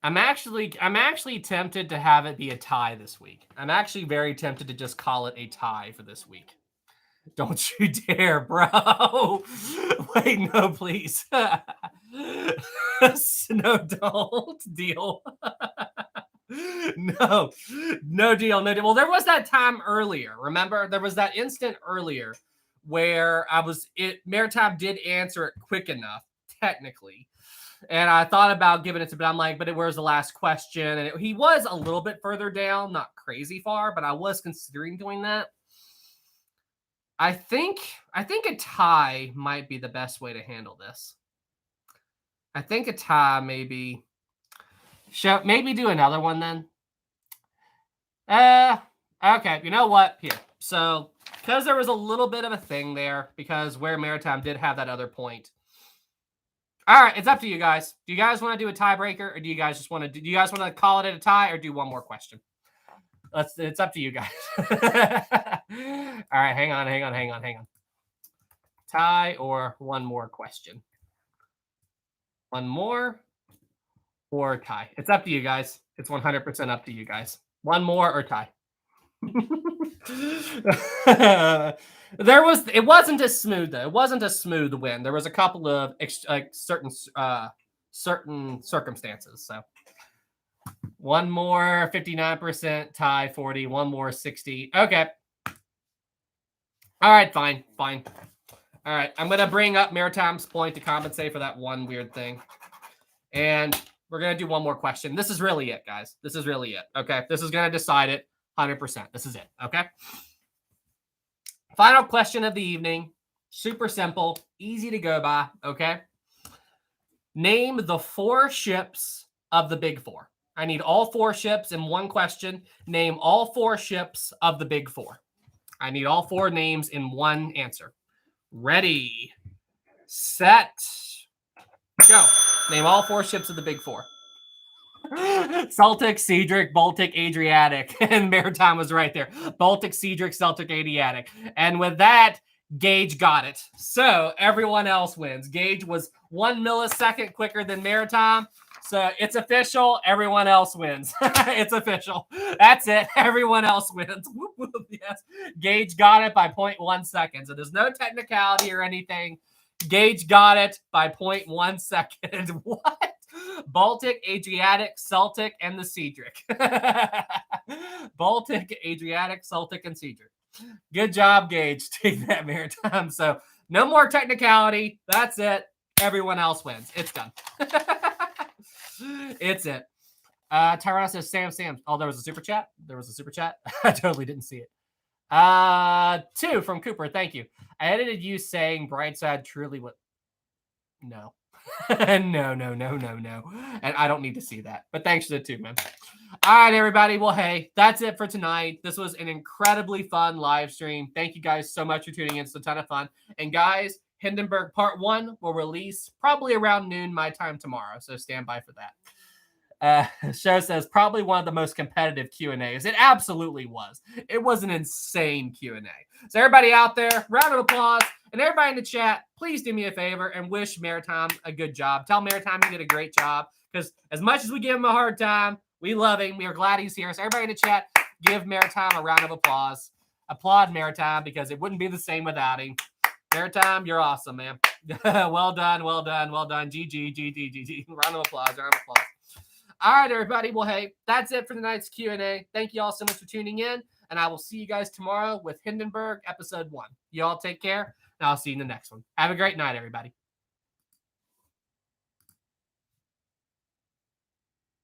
I'm actually tempted to have it be a tie this week. I'm actually very tempted to just call it a tie for this week. Don't you dare, bro. Wait, no, please. No, don't deal. No deal. Well, there was that time earlier. Remember, there was that instant earlier where Maritime did answer it quick enough, technically. And I thought about giving it to, but I'm like, but where's the last question? And he was a little bit further down, not crazy far, but I was considering doing that. I think a tie might be the best way to handle this. I think a tie maybe. Maybe do another one then. Okay. You know what? Here. So, because there was a little bit of a thing there, because where Maritime did have that other point. All right, it's up to you guys. Do you guys want to do a tiebreaker, or do you guys just want to? Do you guys want to call it a tie, or do one more question? It's up to you guys. All right, hang on. Tie or one more question? One more or tie? It's up to you guys. It's 100% up to you guys. One more or tie? It wasn't as smooth though. It wasn't a smooth win. There was a couple of certain circumstances. So one more 59%, tie 40, one more 60. Okay. All right, fine. All right, I'm going to bring up Maritime's point to compensate for that one weird thing. And we're going to do one more question. This is really it, guys. This is really it. Okay, this is going to decide it 100%. This is it. Okay. Final question of the evening. Super simple, easy to go by. Okay. Name the 4 ships of the Big Four. I need all 4 ships in one question. Name all 4 ships of the Big Four. I need all 4 names in one answer. Ready, set, go. Name all 4 ships of the Big Four. Celtic, Cedric, Baltic, Adriatic. And Maritime was right there. Baltic, Cedric, Celtic, Adriatic. And with that, Gage got it. So everyone else wins. Gage was 1 millisecond quicker than Maritime. So it's official. Everyone else wins. It's official. That's it. Everyone else wins. Whoop, whoop, yes. Gage got it by 0.1 seconds. So there's no technicality or anything. Gage got it by 0.1 second. What? Baltic, Adriatic, Celtic, and the Cedric. Baltic, Adriatic, Celtic, and Cedric. Good job, Gage. Take that, Maritime. So no more technicality. That's it. Everyone else wins. It's done. It's it. Tyrone says, Sam. Oh, there was a super chat? I totally didn't see it. 2 from Cooper. Thank you. I edited you saying Brightside truly what? No. No. And I don't need to see that. But thanks for the 2, man. All right, everybody. Well, hey, that's it for tonight. This was an incredibly fun live stream. Thank you guys so much for tuning in. It's a ton of fun. And guys, Hindenburg Part 1 will release probably around noon my time tomorrow. So stand by for that. Show says probably one of the most competitive Q&As. It absolutely was. It was an insane Q&A. So everybody out there, round of applause. And everybody in the chat, please do me a favor and wish Maritime a good job. Tell Maritime he did a great job. Because as much as we give him a hard time, we love him. We are glad he's here. So everybody in the chat, give Maritime a round of applause. Applaud Maritime because it wouldn't be the same without him. Maritime, you're awesome, man. Well done. GG. Round of applause. All right, everybody. Well, hey, that's it for tonight's Q&A. Thank you all so much for tuning in, and I will see you guys tomorrow with Hindenburg episode 1. You all take care, and I'll see you in the next one. Have a great night, everybody.